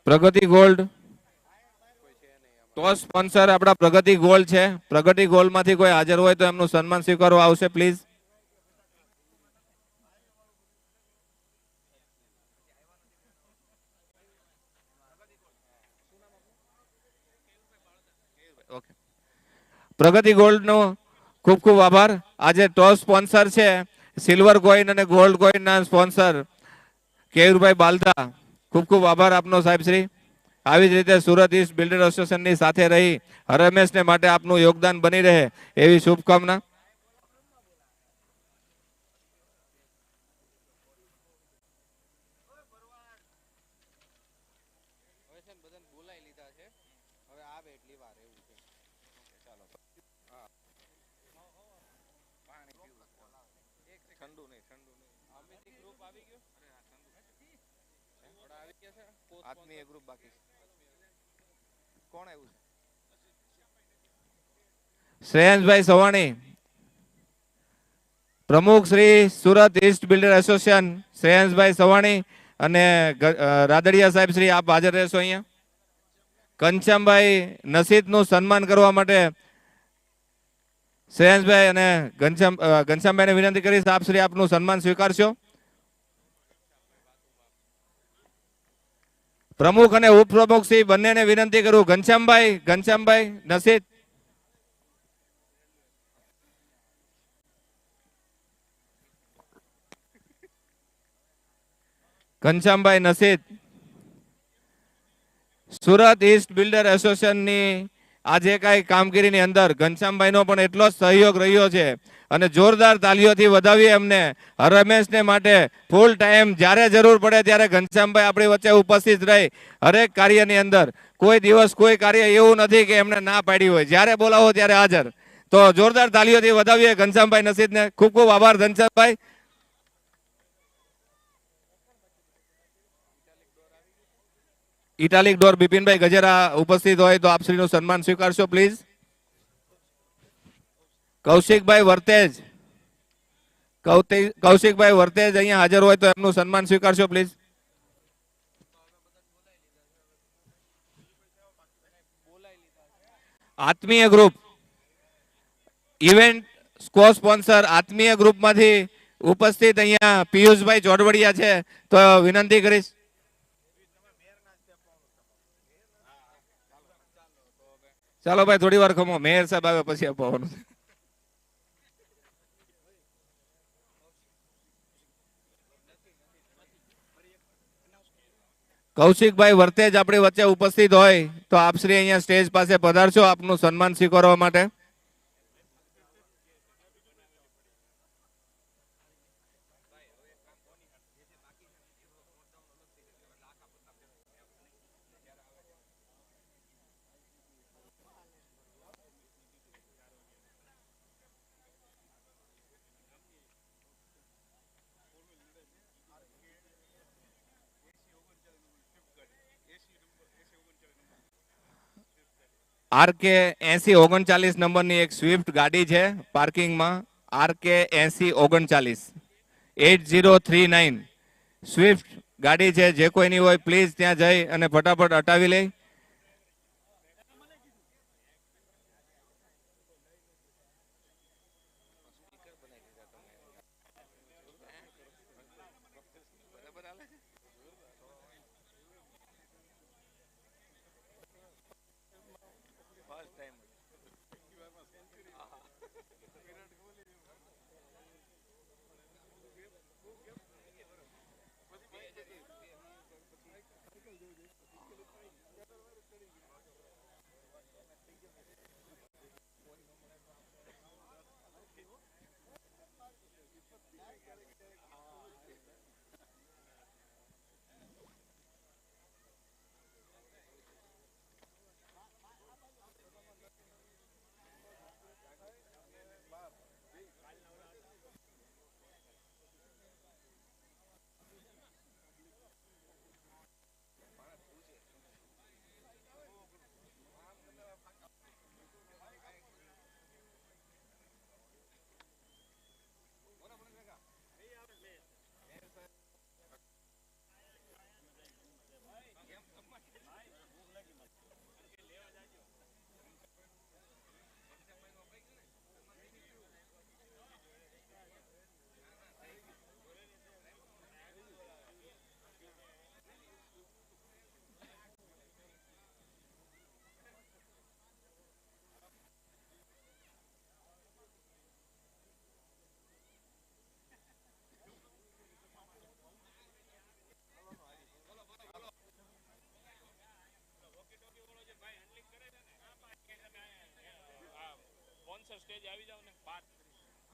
Speaker 3: પ્રગતિ ગોલ્ડ તો સ્પોન્સર આપણા પ્રગતિ ગોલ્ડ છે. પ્રગતિ ગોલ્ડ માંથી કોઈ હાજર હોય તો એમનું સન્માન સ્વીકારવા આવશે પ્લીઝ. પ્રગતિ ગોલ્ડ નો ખૂબ ખૂબ આભાર. આજે ટોપ સ્પોન્સર છે સિલ્વર કોઈન અને ગોલ્ડ કોઈન ના સ્પોન્સર કેયુરભાઈ બાલદા. ખૂબ ખૂબ આભાર આપનો સાહેબ શ્રી. આવી જ રીતે સુરત ઈસ્ટ બિલ્ડર એસોસિએશનની સાથે રહી હરમેશને માટે આપનું યોગદાન બની રહે એવી શુભકામના. આત્મીય ગ્રુપ બાકી કોણ આવ્યું? શ્રેયાંશભાઈ સવાણી, પ્રમુખ Shri Surat east builder association Shreyanshbhai Savani અને રાદડિયા સાહેબ શ્રી આપ હાજર રહેશો અહીંયા. ઘનશ્યામભાઈ નસીદનું સન્માન કરવા માટે શ્રેયાંશભાઈ અને ઘનશ્યામભાઈને વિનંતી કરીશ આપ શ્રી આપનું સન્માન સ્વીકારશો. પ્રમુખ અને ઉપપ્રમુખ શ્રી બંનેને વિનંતી કરું. ઘનશ્યામભાઈ નસીદ. ઘનશ્યામભાઈ નસીદ સુરત ઈસ્ટ બિલ્ડર એસોસિએશનની આજે કઈ કામગીરીની અંદર ઘનશ્યામભાઈનો પણ એટલો જ સહયોગ રહ્યો છે અને જોરદાર તાલીઓથી વધાવીએ એમને. રમેશને માટે ફૂલ ટાઈમ જ્યારે જરૂર પડે ત્યારે ઘનશ્યામભાઈ આપણી વચ્ચે ઉપસ્થિત રહી હરેક કાર્યની અંદર. કોઈ દિવસ કોઈ કાર્ય એવું નથી કે એમને ના પાડી હોય. જ્યારે બોલાવો ત્યારે હાજર. તો જોરદાર તાલીઓથી વધાવીએ ઘનશ્યામભાઈ નસીદને. ખૂબ ખૂબ આભાર ઘનશ્યામભાઈ. ઇટાલિક ડોર બિપિનભાઈ ગજેરા ઉપસ્થિત હોય તો આપશ્રીનું સન્માન સ્વીકારશો પ્લીઝ. કૌશિકભાઈ વર્તેજ, કૌશિકભાઈ વર્તેજ અહીંયા હાજર હોય તો એમનું સન્માન સ્વીકારશો પ્લીઝ. આત્મીય ગ્રુપ ઇવેન્ટ કો સ્પોન્સર આત્મીય ગ્રુપમાંથી ઉપસ્થિત અહીંયા પિયુષભાઈ ચોડવડિયા છે તો વિનંતી કરીશ. ચાલો ભાઈ થોડી વાર ખમો, મેયર સાહેબ આવે પછી આપવાનું. કૌશિકભાઈ વર્તેજ આપણી વચ્ચે ઉપસ્થિત હોય તો આપ શ્રી અહીંયા સ્ટેજ પાસે પધારશો આપનું સન્માન સ્વીકારવા માટે. RK 8039 નંબરની એક સ્વિફ્ટ ગાડી છે પાર્કિંગમાં. RK 8039 8039 સ્વિફ્ટ ગાડી છે. જે કોઈની હોય પ્લીઝ ત્યાં જઈ અને ફટાફટ હટાવી લે.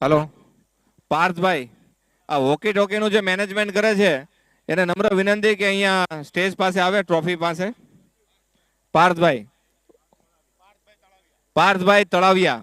Speaker 3: હેલો પાર્થભાઈ, આ વોકી ટોકીનું જે મેનેજમેન્ટ કરે છે એને નમ્ર વિનંતી કે અહીંયા સ્ટેજ પાસે આવે, ટ્રોફી પાસે. પાર્થભાઈ તળાવિયા.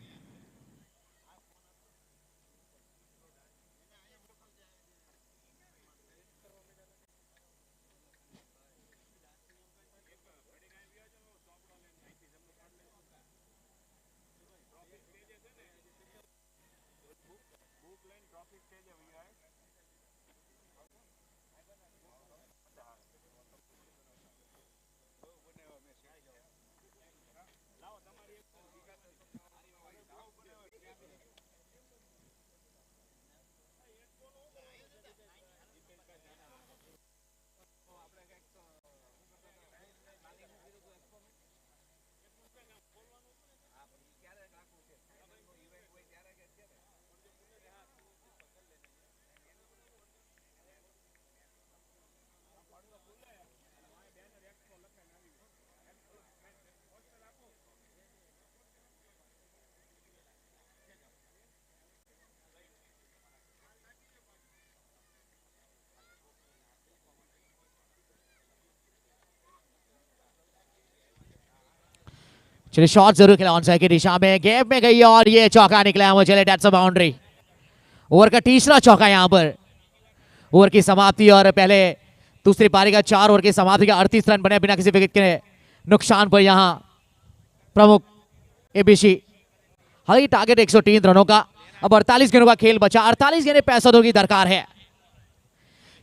Speaker 1: चलिए शॉट जरूर खेला ऑन साइड की दिशा में, गैप में गई और ये चौका निकला है वो. चले डेट्स अ बाउंड्री. ओवर का तीसरा चौका यहाँ पर. ओवर की समाप्ति और पहले दूसरी पारी का 4 ओवर की समाप्ति का 38 रन बने बिना किसी विकेट के नुकसान पर यहाँ प्रमुख एबीसी. हालांकि टारगेट 103 रनों का. अब 48 गेंदों का खेल बचा. 48 गेंदें 65 की दरकार है.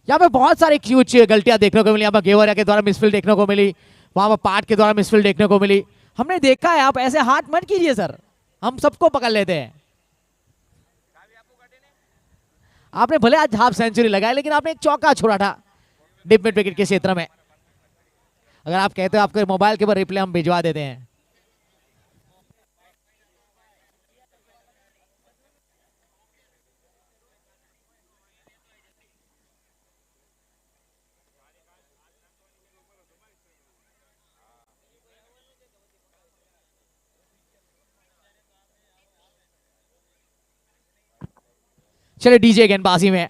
Speaker 1: यहाँ पे बहुत सारी क्यूच गलतियां देखने को मिली. यहाँ पर गेवरिया के द्वारा मिसफील्ड देखने को मिली, वहां पर पार्ट के द्वारा मिसफील्ड देखने को मिली. हमने देखा है, आप ऐसे हाथ मत कीजिए सर, हम सबको पकड़ लेते हैं. आपने भले आज हाफ सेंचुरी लगाई लेकिन आपने एक चौका छोड़ा था डिप मिड विकेट के क्षेत्र में. अगर आप कहते हो आपके मोबाइल के ऊपर रिप्ले हम भिजवा देते हैं. चलिए डीजे गेंदबाजी में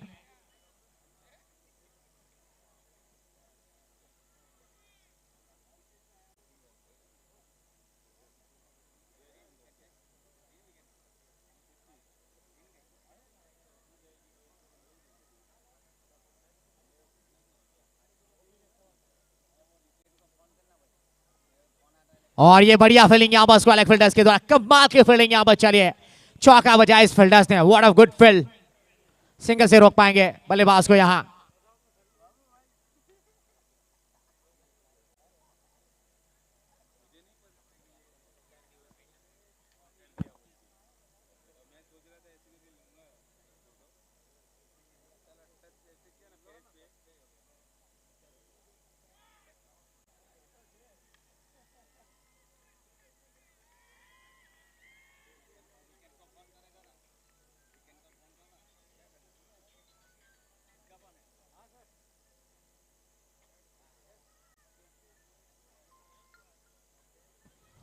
Speaker 1: और ये बढ़िया फील्डिंग यहां पर स्क्वायर लेग फील्डर्स के द्वारा, कमाल की फील्डिंग यहां पर। चलिए चौका बजाया इस फील्डर्स ने, what a good field. Single से रोक पाएंगे बल्लेबाज को यहां।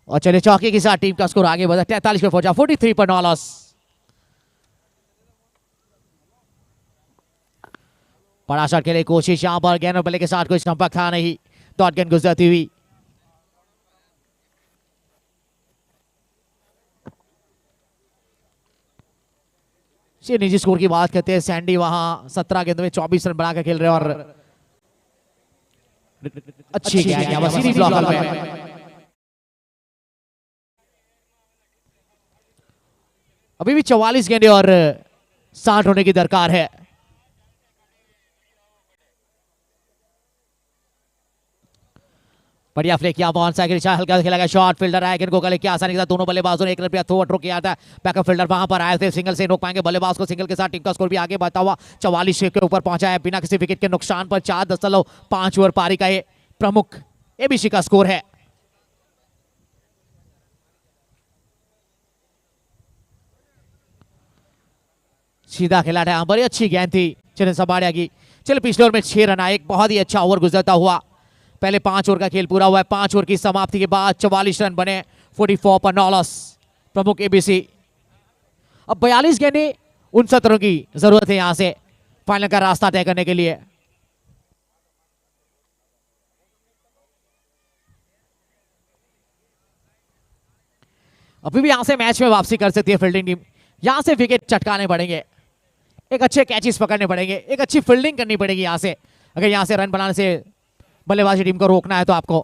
Speaker 1: और चलिए चौके के साथ टीम का स्कोर आगे बढ़ा, 43 पे पहुंचा, 43 पर 9 लॉस। बड़ा शॉट के लिए कोशिश यहां पर, गेंद और बल्ले के साथ कोई संपर्क था नहीं, डॉट गेंद गुजरती हुई। निजी स्कोर की बात करते हैं, सैंडी वहां 17 गेंद में 24 रन बनाकर खेल रहे हैं और अच्छी गेंद ब्लॉकर में। अभी भी 44 गेंदे और 60 होने की दरकार है। बढ़िया फ्लिक यहां पर साइकिल हल्का खेला गया शॉट, फील्डर आया को गले की आसानी के साथ दोनों बल्लेबाजों ने एक रन पे थ्रो ड्रॉ किया था। बैकअप फील्डर वहां पर आए थे, सिंगल से रोक पाएंगे बल्लेबाज को, सिंगल के साथ टीम का स्कोर भी आगे बढ़ता हुआ 44 के ऊपर पहुंचा है बिना किसी विकेट के नुकसान पर। 4.5 ओवर पारी का ये प्रमुख एबीसी का स्कोर है। सीधा खिला था यहां पर, अच्छी गेंद थी चरण सबाड़िया की। चलो पिछले ओवर में 6 रन आए, एक बहुत ही अच्छा ओवर गुजरता हुआ। पहले 5 ओवर का खेल पूरा हुआ है, 5 ओवर की समाप्ति के बाद 44 रन बने, 44 पर 9 लॉस प्रमुख एबीसी। अब 42 गेंदें 59 रनों की जरूरत है यहां से फाइनल का रास्ता तय करने के लिए। अभी भी यहां से मैच में वापसी कर सकती है फील्डिंग टीम। यहां से विकेट चटकाने पड़ेंगे, एक अच्छे कैचेस पकड़ने पड़ेंगे, एक अच्छी फील्डिंग करनी पड़ेगी यहां से। अगर यहां से रन बनाने से बल्लेबाजी टीम को रोकना है तो आपको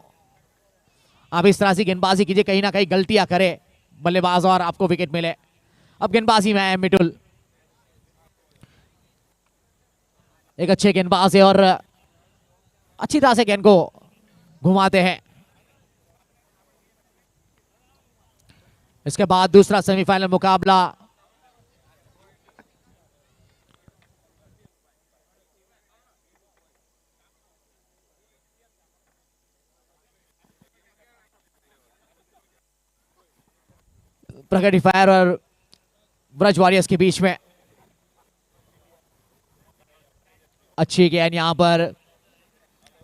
Speaker 1: आप इस तरह से गेंदबाजी कीजिए, कहीं ना कहीं गलतियां करे बल्लेबाज और आपको विकेट मिले। अब गेंदबाजी में है मिडुल, एक अच्छे गेंदबाज है और अच्छी तरह से गेंद को घुमाते हैं। इसके बाद दूसरा सेमीफाइनल मुकाबला प्रगति फायर और ब्रज वॉरियर्स के बीच में। अच्छी गेंद यहां पर,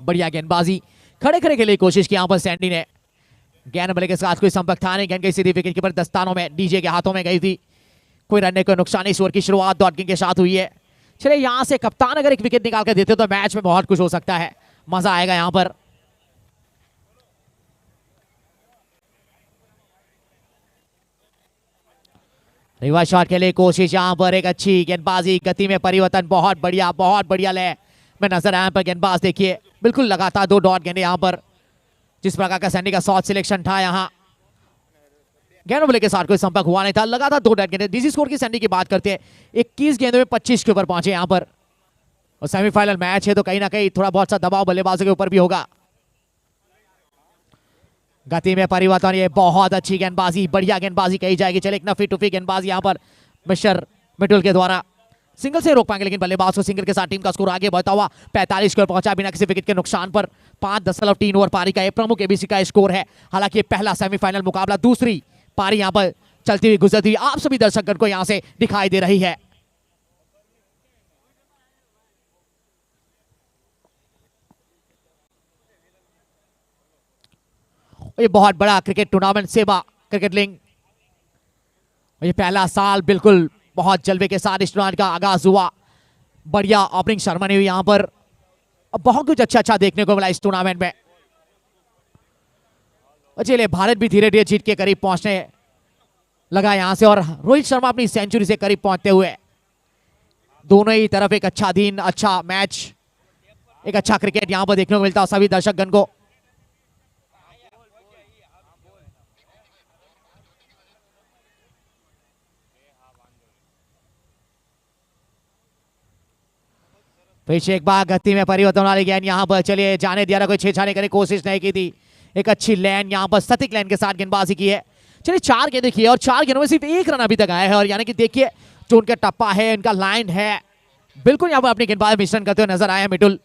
Speaker 1: बढ़िया गेंदबाजी, खड़े खड़े के लिए कोशिश की यहां पर सैंडी ने। गेंद बल्ले के साथ कोई संपर्क था नहीं, गेंद गई सीधी विकेट कीपर दस्तानों में, डीजे के हाथों में गई थी। कोई रन को नुकसान, इस ओवर की शुरुआत डॉट गेंद के साथ हुई है। चलिए यहां से कप्तान अगर एक विकेट निकाल कर देते तो मैच में बहुत कुछ हो सकता है, मजा आएगा यहां पर। रिवर्स शॉट के लिए कोशिश यहां पर, एक अच्छी गेंदबाजी, गति में परिवर्तन, बहुत बढ़िया लय में नजर आया पर गेंदबाज देखिए बिल्कुल लगातार 2 डॉट गेंदे यहां पर। जिस प्रकार का सैंडी का शॉट सिलेक्शन था यहां, गेंद बल्ले के साथ कोई संपर्क हुआ नहीं था, लगातार 2 डॉट गेंदे। डीजी स्कोर की सैंडी की बात करते हैं, 21 गेंदों में 25 के ऊपर पहुंचे यहां पर। और सेमीफाइनल मैच है तो कहीं ना कहीं थोड़ा बहुत सा दबाव बल्लेबाजों के ऊपर भी होगा। गति में परिवर्तन, ये बहुत अच्छी गेंदबाजी, बढ़िया गेंदबाजी कही जाएगी। चले एक नफी टुफी गेंदबाजी यहां पर मिस्टर मिडुल के द्वारा, सिंगल से रोक पाएंगे लेकिन बल्लेबाज को सिंगल के साथ टीम का स्कोर आगे बढ़ता हुआ 45 की ओर पहुंचा बिना किसी विकेट के नुकसान पर। 5.3 ओवर पारी का ये प्रमुख एबीसी का स्कोर है। हालांकि पहला सेमीफाइनल मुकाबला, दूसरी पारी यहां पर चलती हुई गुजरती हुई आप सभी दर्शकगण को यहां से दिखाई दे रही है। ये बहुत बड़ा क्रिकेट टूर्नामेंट सेवा क्रिकेट लीग, ये पहला साल बिल्कुल बहुत जलवे के साथ इस टूर्नामेंट का आगाज हुआ। बढ़िया ओपनिंग शर्मा ने हुई यहाँ पर। अब बहुत कुछ अच्छा अच्छा देखने को मिला इस टूर्नामेंट में। चलिए भारत भी धीरे धीरे जीत के करीब पहुंचने लगा यहां से, और रोहित शर्मा अपनी सेंचुरी से करीब पहुंचते हुए। दोनों ही तरफ एक अच्छा दिन, अच्छा मैच, एक अच्छा क्रिकेट यहां पर देखने को मिलता है सभी दर्शकगण को। पीछे एक बार गति में परिवर्तन वाली गेंद यहां पर, चलिए जाने दिया ना, कोई छेड़छाड़ करने की कोशिश नहीं की थी। एक अच्छी लैंड यहां पर सटीक लैंड के साथ गेंदबाजी की है। चलिए 4 गेंदें की है और 4 गेंदों में सिर्फ 1 रन अभी तक आया है, और यानी कि देखिए जो उनका टप्पा है, इनका लाइन है, बिल्कुल यहां पर अपनी गेंदबाजी मिश्रण करते हुए नजर आए हैं मिटुल।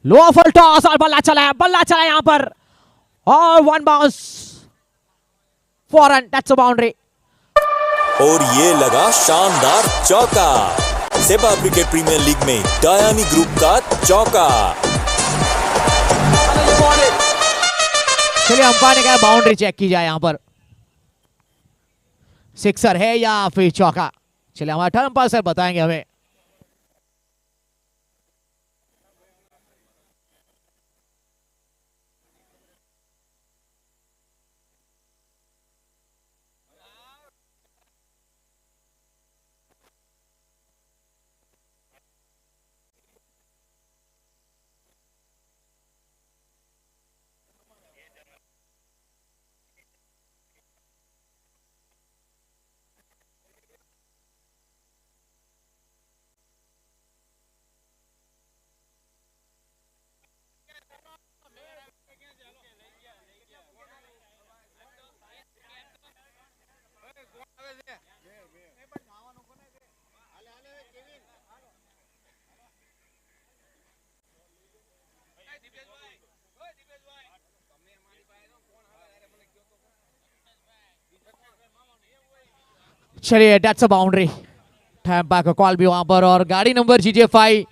Speaker 1: लो फुल टॉस और बल्ला चला है यहां पर, और 1 bounce 4 run, that's a boundary.
Speaker 2: और ये लगा शानदार चौका। सेबा क्रिकेट प्रीमियर लीग में डायानी ग्रुप का चौका।
Speaker 1: चलिए अंपायर ने कहा बाउंड्री चेक की जाए, यहां पर सिक्सर है या फिर चौका। चलिए हमारे टर्न अंपायर सर बताएंगे हमें। चलिए दैट्स अ बाउंड्री, टैम्पा का कॉल भी वहां पर। और गाड़ी number GJ5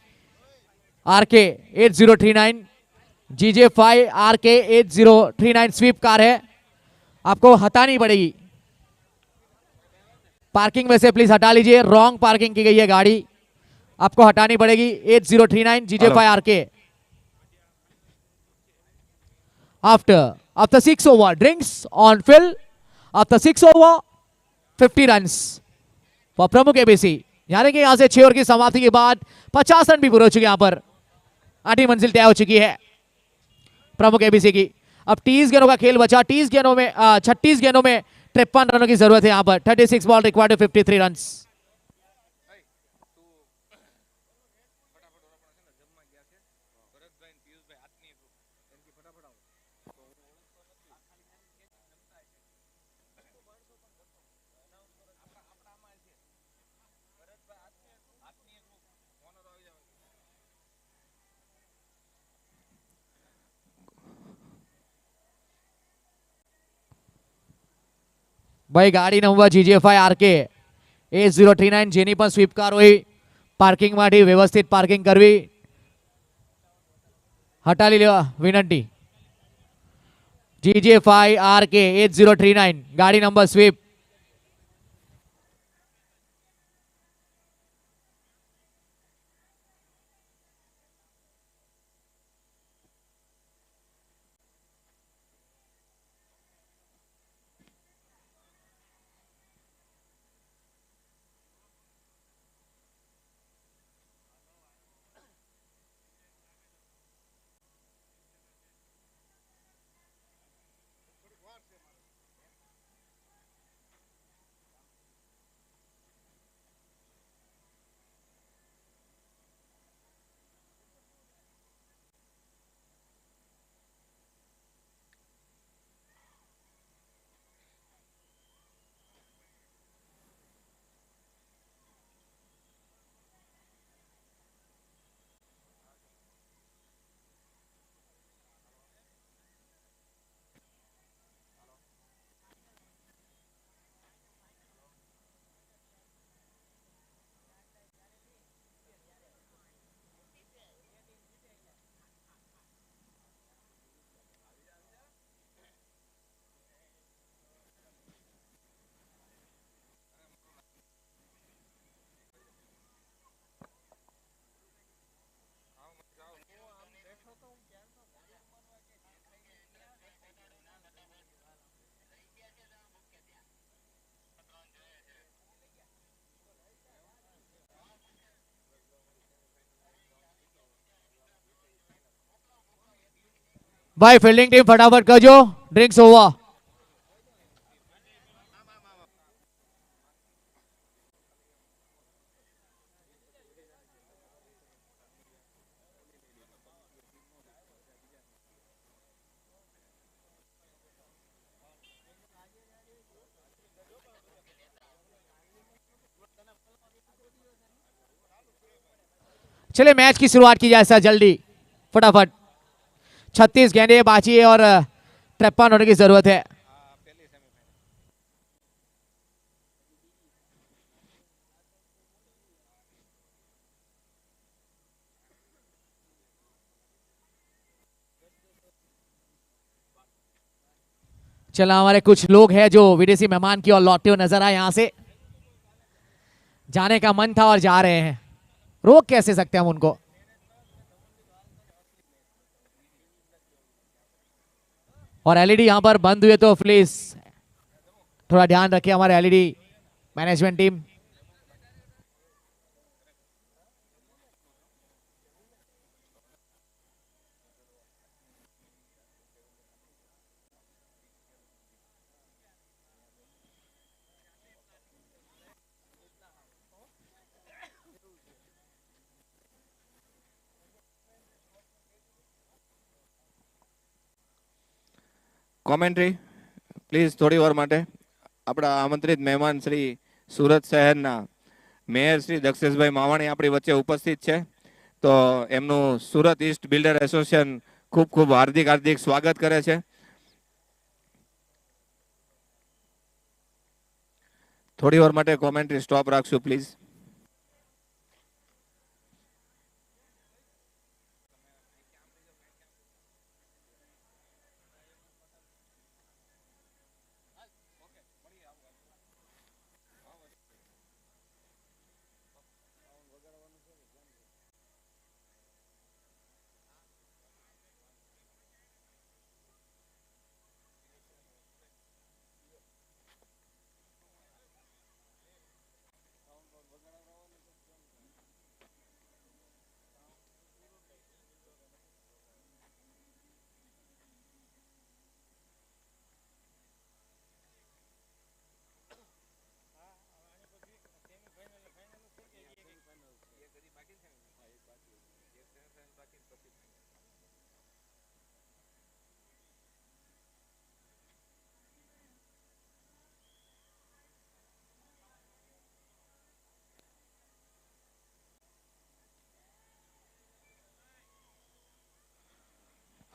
Speaker 1: RK 8039, GJ5 RK 8039 Swift car है, आपको हटानी पड़ेगी। पार्किंग में से प्लीज हटा लीजिए, रॉन्ग पार्किंग की गई है गाड़ी, आपको हटानी पड़ेगी। 8039 GJ5 RK। after 6 over, drinks on fill after 6 over, 50 runs for प्रमुख एबीसी। यानी कि यहां से 6 ओवर की समाप्ति के बाद 50 रन भी पूरे हो चुके, यहां पर 8वीं मंजिल तय हो चुकी है प्रमुख एबीसी की। अब 30 गेंदों का खेल बचा, 36 गेंदों में 53 रनों की जरूरत है यहां पर। 36 बॉल रिक्वायर्ड 53 रन्स। ભાઈ ગાડી નંબર GJ5 RK 8039 જેની પણ સ્વીપ કાર હોય, પાર્કિંગ માટે વ્યવસ્થિત પાર્કિંગ કરવી, હટાવી લેવા વિનંતી। GJ5 RK 8039 ગાડી નંબર સ્વીપ। भाई फील्डिंग टीम फटाफट करजो, ड्रिंक्स ओवर. चलिए मैच की शुरुआत की जाए सर, जल्दी फटाफट. 36 गेंदें बाची है और 53 होने की जरूरत है. चला हमारे कुछ लोग हैं जो विदेशी मेहमान की ओर लौटते हुए नजर आए, यहां से जाने का मन था और जा रहे हैं. रोक कैसे सकते हैं हम उनको. और एलईडी यहां पर बंद हुए तो प्लीज थोड़ा ध्यान रखें हमारे LED management team.
Speaker 3: Commentary please થોડી વાર માટે. આપણા આમંત્રિત મહેમાન શ્રી સુરત શહેરના મેયર શ્રી દક્ષેશભાઈ માવાણી આપણી વચ્ચે ઉપસ્થિત છે, તો એમનું સુરત ઈસ્ટ બિલ્ડર એસોસિએશન ખૂબ ખૂબ હાર્દિક હાર્દિક સ્વાગત કરે છે. થોડી વાર માટે કોમેન્ટ્રી સ્ટોપ રાખશું please.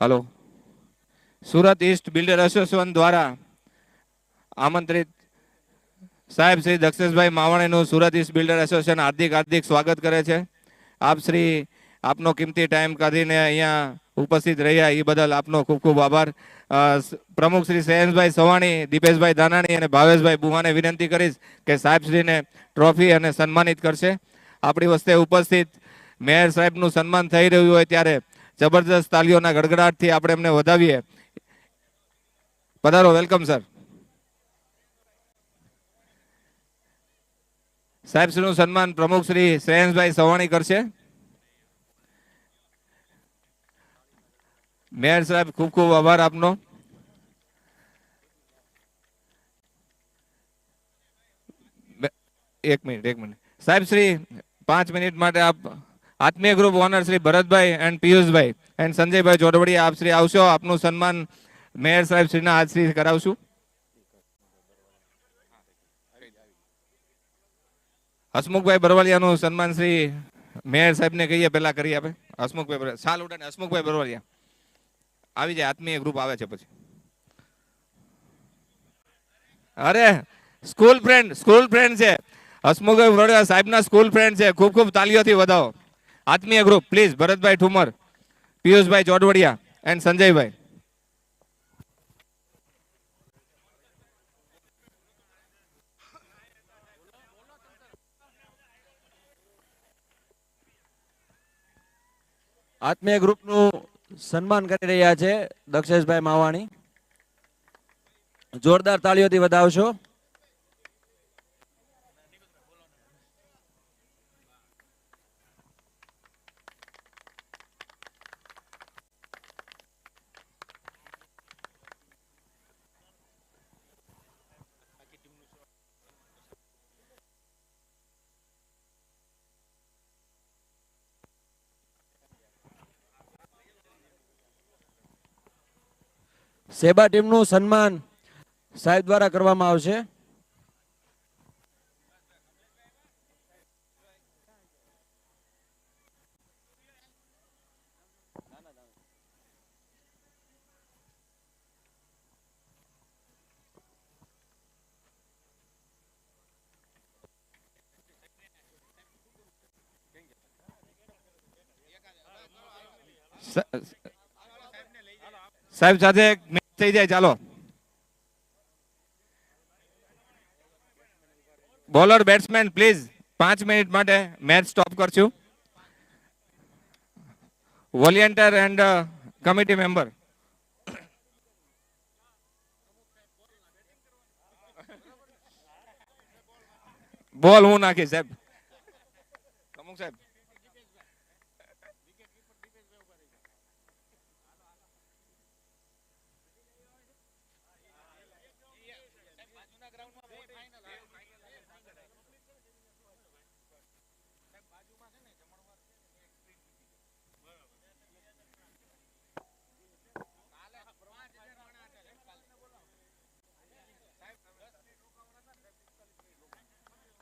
Speaker 3: Hello, Surat east builder association દ્વારા આમંત્રિત સાહેબ Shri Daksheshbhai માવાણીનું Surat east builder association હાર્દિક હાર્દિક સ્વાગત કરે છે. આપ શ્રી આપનો કિંમતી ટાઈમ કાઢીને અહીંયા ઉપસ્થિત રહ્યા એ બદલ આપનો ખૂબ ખૂબ આભાર. પ્રમુખ શ્રી શહેનભાઈ સવાણી, દીપેશભાઈ દાનાણી અને ભાવેશભાઈ બુવાને વિનંતી કરીશ કે સાહેબશ્રીને ટ્રોફી અને સન્માનિત કરશે. આપણી વચ્ચે ઉપસ્થિત મેયર સાહેબનું સન્માન થઈ રહ્યું હોય ત્યારે જબરદસ્ત તાલીઓના ગડગડાટથી આપણે એમને વધાવીએ. પધારો, વેલકમ સર. સાહેબશ્રીનું સન્માન પ્રમુખ શ્રી શ્રેયંશભાઈ સવાણી કરશે. મેયર સાહેબ ખૂબ ખૂબ આભાર આપનો. એક મિનિટ સાહેબ શ્રી 5 મિનિટ માટે આપ Atmiya group owner Shri Bharatbhai and Piyushbhai and Sanjaybhai Jodvadiya આપ શ્રી આવશો. આપનું સન્માન મેયર સાહેબ શ્રીના હાથ શ્રી કરાવશું. હસમુખભાઈ બરવાલિયાનું સન્માન શ્રી મેયર સાહેબને કહીએ પહેલા કરી આપે. હસમુખભાઈ સાલ ઉડાને હસમુખભાઈ બરવાલિયા આવી જાય. આત્મીય ગ્રુપ આવે છે પછી. અરે સ્કૂલ ફ્રેન્ડ છે હસમુખભાઈ બરવાલિયા સાહેબના સ્કૂલ ફ્રેન્ડ છે. ખૂબ ખૂબ તાલીઓથી વધાવો. Atmiya group please Bharatbhai Thumar, Piyushbhai Jodvadiya and Sanjaybhai.
Speaker 4: Atmiya ગ્રુપનું સન્માન કરી રહ્યા છે દક્ષેશભાઈ માવાણી. જોરદાર તાળીઓથી વધાવશો. સેબા ટીમનું સન્માન સાહેબ દ્વારા કરવામાં આવશે.
Speaker 3: સાહેબ સાથે મેચ થઈ જાય. ચાલો, બોલર બેટ્સમેન પ્લીઝ 5 મિનિટ માટે મેચ સ્ટોપ કરશું. Volunteer and committee member. બોલ હું નાખીશ સાહેબ. પ્રમુખ સાહેબ,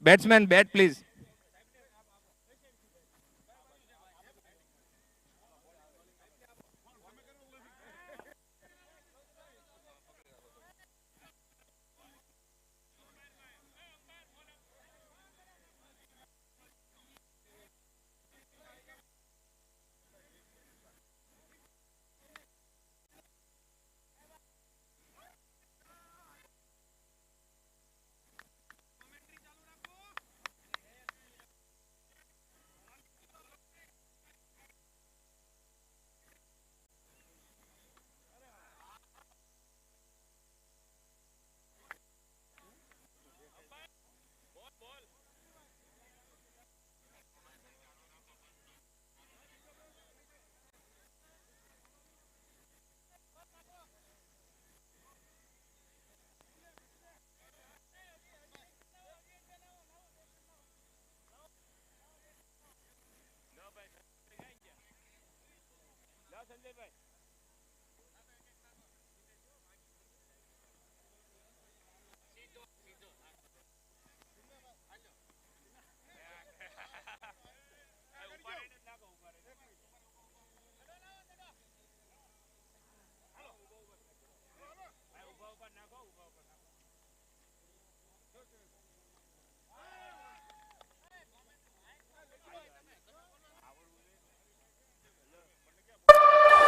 Speaker 3: બેટ્સમેન બેટ પ્લીઝ.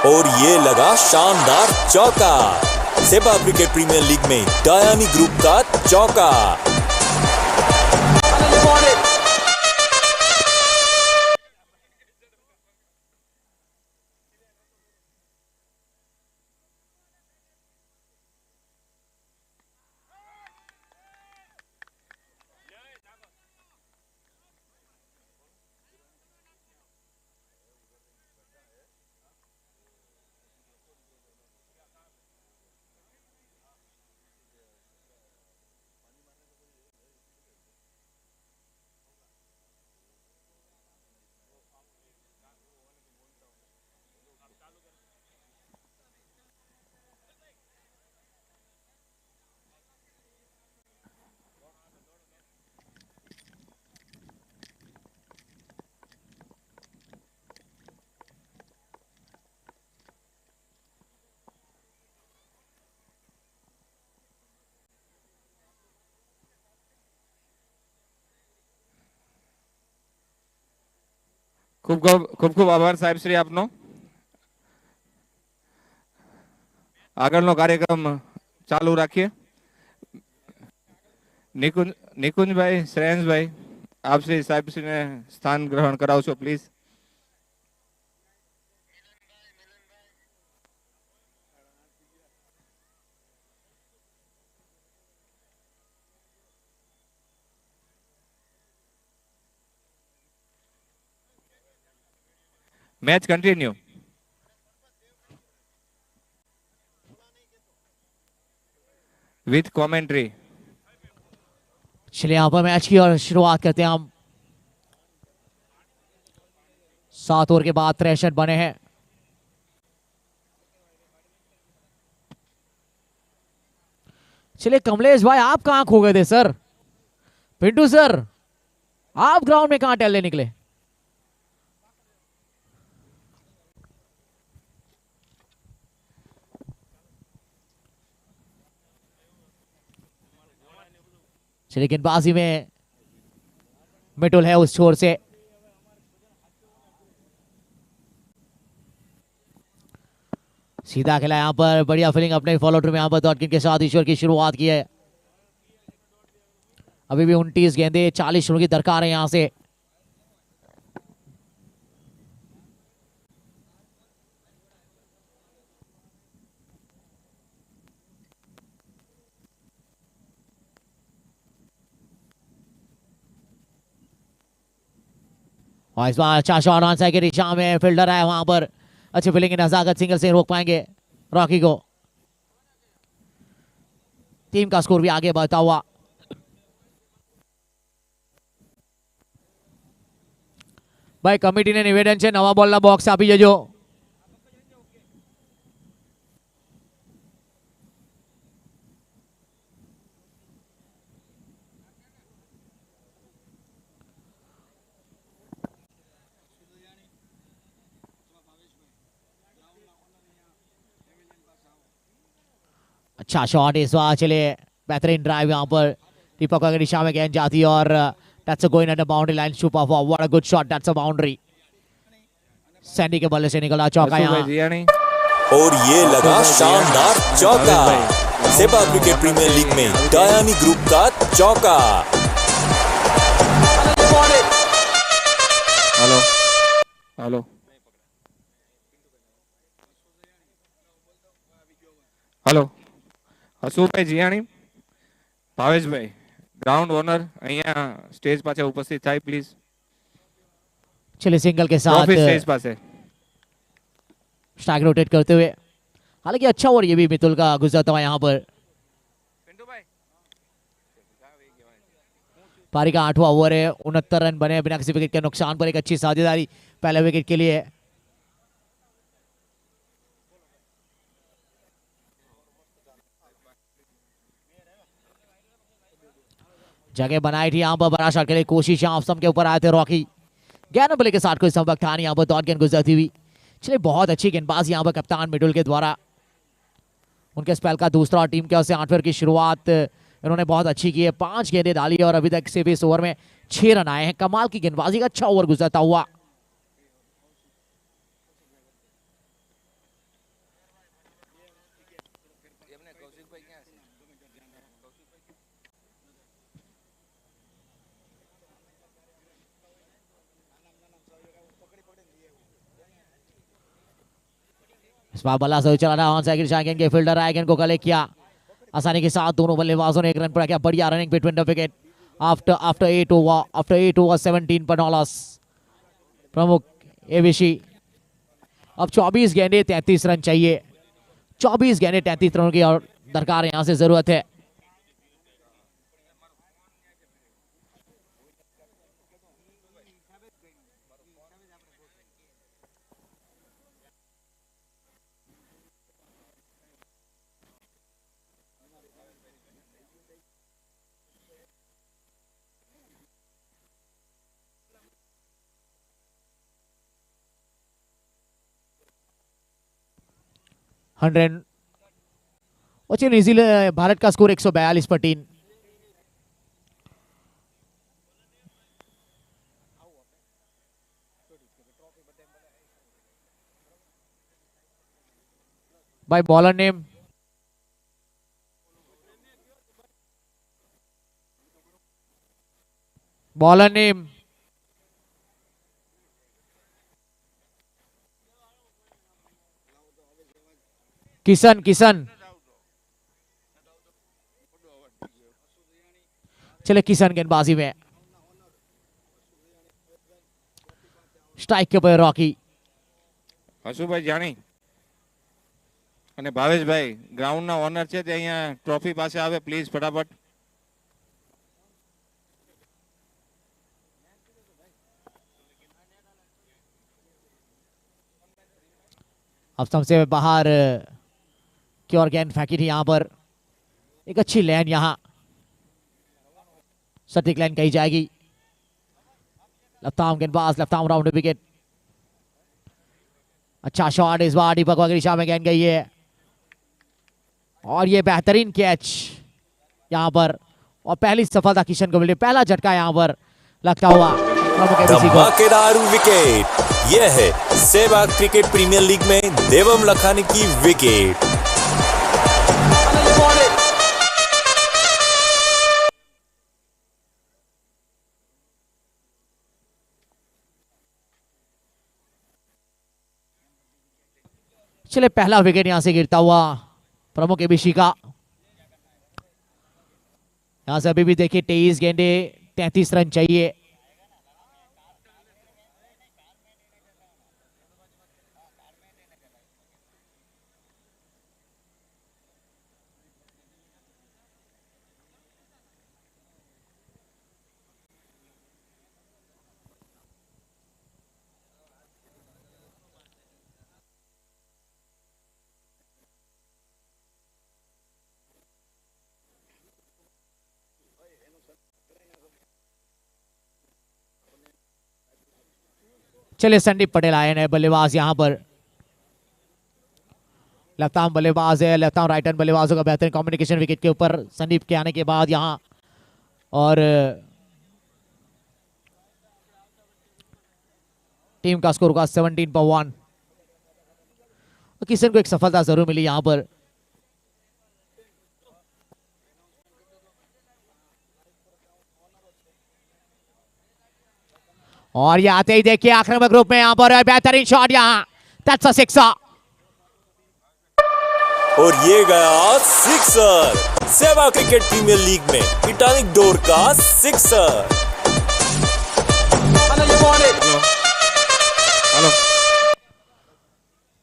Speaker 2: और ये लगा शानदार चौका. सेबा क्रिकेट प्रीमियर लीग में डायानी ग्रुप का चौका.
Speaker 3: ખૂબ ખૂબ ખૂબ આભાર સાહેબ શ્રી આપનો. આગળનો કાર્યક્રમ ચાલુ રાખીએ. નિકુંજભાઈ, શ્રેયંશભાઈ, આપ શ્રી સાહેબ શ્રીને સ્થાન ગ્રહણ કરાવશો please. Match continue. With commentary.
Speaker 1: चलिए यहाँ पर मैच की और शुरुआत करते हैं हम. 7 ओवर के बाद 63 बने हैं. चलिए कमलेश भाई, आप कहां खो गए थे सर? पिंटू सर, आप ग्राउंड में कहां टहलने निकले? चलिए गेंदबाजी में मिटुल है उस छोर से। सीधा खेला यहां पर, बढ़िया फील्डिंग अपने फॉलो थ्रू में यहां पर डॉटकिन के साथ ईश्वर की शुरुआत की है। अभी भी 29 गेंदे, 40 रनों की दरकार है यहां से। और इस बार अच्छा शॉट ऑन साइड की दिशा में, फील्डर है वहां पर, अच्छी फील्डिंग की नजाकत, सिंगल से रोक पाएंगे रॉकी को। टीम का स्कोर भी आगे बढ़ता हुआ। भाई कमिटी ने निवेदन है, नवा बॉल बॉक्स आपी जजो। अच्छा शॉट इस बार, चले बेहतरीन ड्राइव यहां पर, दीपक की दिशा में गेंद जाती है और that's going at the boundary line, super for what a good shot, that's a boundary। Sandy के बल्ले से निकला चौका यहाँ,
Speaker 2: और ये लगा शानदार चौका। सेबा क्रिकेट प्रीमियर लीग में डायानी ग्रुप का चौका।
Speaker 3: हेलो हेलो हेलो હસુભાઈ જીયાણી, ભાવેશભાઈ ग्राउंड ओनर અહીંયા स्टेज पासे उपस्थित થાય प्लीज।
Speaker 1: चलिए सिंगल के साथ
Speaker 3: स्टेज पासे
Speaker 1: स्ट्राइक रोटेट करते हुए, हालांकि अच्छा ओवर ये भी मितुल का गुजरता हुआ यहाँ पर। पारी का 8वां ओवर है, 69 रन बने बिना किसी विकेट के नुकसान पर, एक अच्छी साझेदारी पहले विकेट के लिए। जगह बनाई थी यहाँ पर, बड़ा शॉट के लिए कोशिश यहाँ ऑफ के ऊपर आए थे रॉकी, 11 बल्ले के साथ कोई संपर्क था नहीं यहाँ पर, डॉट गेंद गुजरती हुई। चलिए बहुत अच्छी गेंदबाजी यहाँ पर कप्तान मिडुल के द्वारा, उनके स्पेल का दूसरा और टीम के ओर से 8 ओवर की शुरुआत इन्होंने बहुत अच्छी की है। 5 गेंदें डाली और अभी तक सिर्फ इस ओवर में 6 रन आए हैं। कमाल की गेंदबाजी का अच्छा ओवर गुजरता हुआ। इस बार बल्ला से चला रहा ऑन साइड गेंद के फील्डर आएगन को कलेक्ट किया आसानी के साथ, दोनों बल्लेबाजों ने 1 रन पर किया। बढ़िया running between the wicket after 8 over 17 पर नॉलॉस। प्रमुख एविशी, अब 24 गेंदे 33 रन चाहिए, 24 गेंदे 33 रनों की और दरकार यहां से जरूरत है। और चलिए न्यूजीलैंड भारत का स्कोर 142 पर 3। भाई बॉलर नेम किशन चले किशन गेंदबाजी में, स्ट्राइक के ऊपर रॉकी।
Speaker 3: હસુભાઈ જાણી અને ભાવેશભાઈ ગ્રાઉન્ડના ઓનર છે તે અહીંયા ટ્રોફી પાસે આવે પ્લીઝ ફટાફટ।
Speaker 1: अब सबसे बाहर की ओर गेंद फेंकी थी यहां पर, एक अच्छी लाइन यहां सटीक लाइन कही जाएगी। लफ्ताम गेंदबाज, लफ्ताम राउंड विकेट। अच्छा शॉट इस बार दीपक की दिशा में गेंद गई है और ये बेहतरीन कैच यहां पर और पहली सफलता किशन को मिली, पहला झटका यहां पर लगता हुआ प्रमुख एबीसी को।
Speaker 2: धमाकेदार विकेट। यह है सहवाग क्रिकेट प्रीमियर लीग में देवम लखानी की विकेट।
Speaker 1: चले पहला विकेट यहां से गिरता हुआ प्रमुख एबीसी का। यहां से अभी भी देखिए 23 गेंदे 33 रन चाहिए। चलिए संदीप पटेल आए हैं बल्लेबाज यहां पर। लफ्ताम बल्लेबाज है, लफ्ताम राइट हैंड बल्लेबाजों का बेहतरीन कम्युनिकेशन विकेट के ऊपर संदीप के आने के बाद यहां और टीम का स्कोर का 17/1। किशन को एक सफलता जरूर मिली यहां पर। और ये आते ही देखिए आक्रामक ग्रुप में यहां पर बेहतरीन शॉट यहां, दैट्स अ सिक्सर।
Speaker 2: और ये गया sixer. Sehwag cricket premier league में टिटानिक डोर का सिक्सर।
Speaker 3: हेलो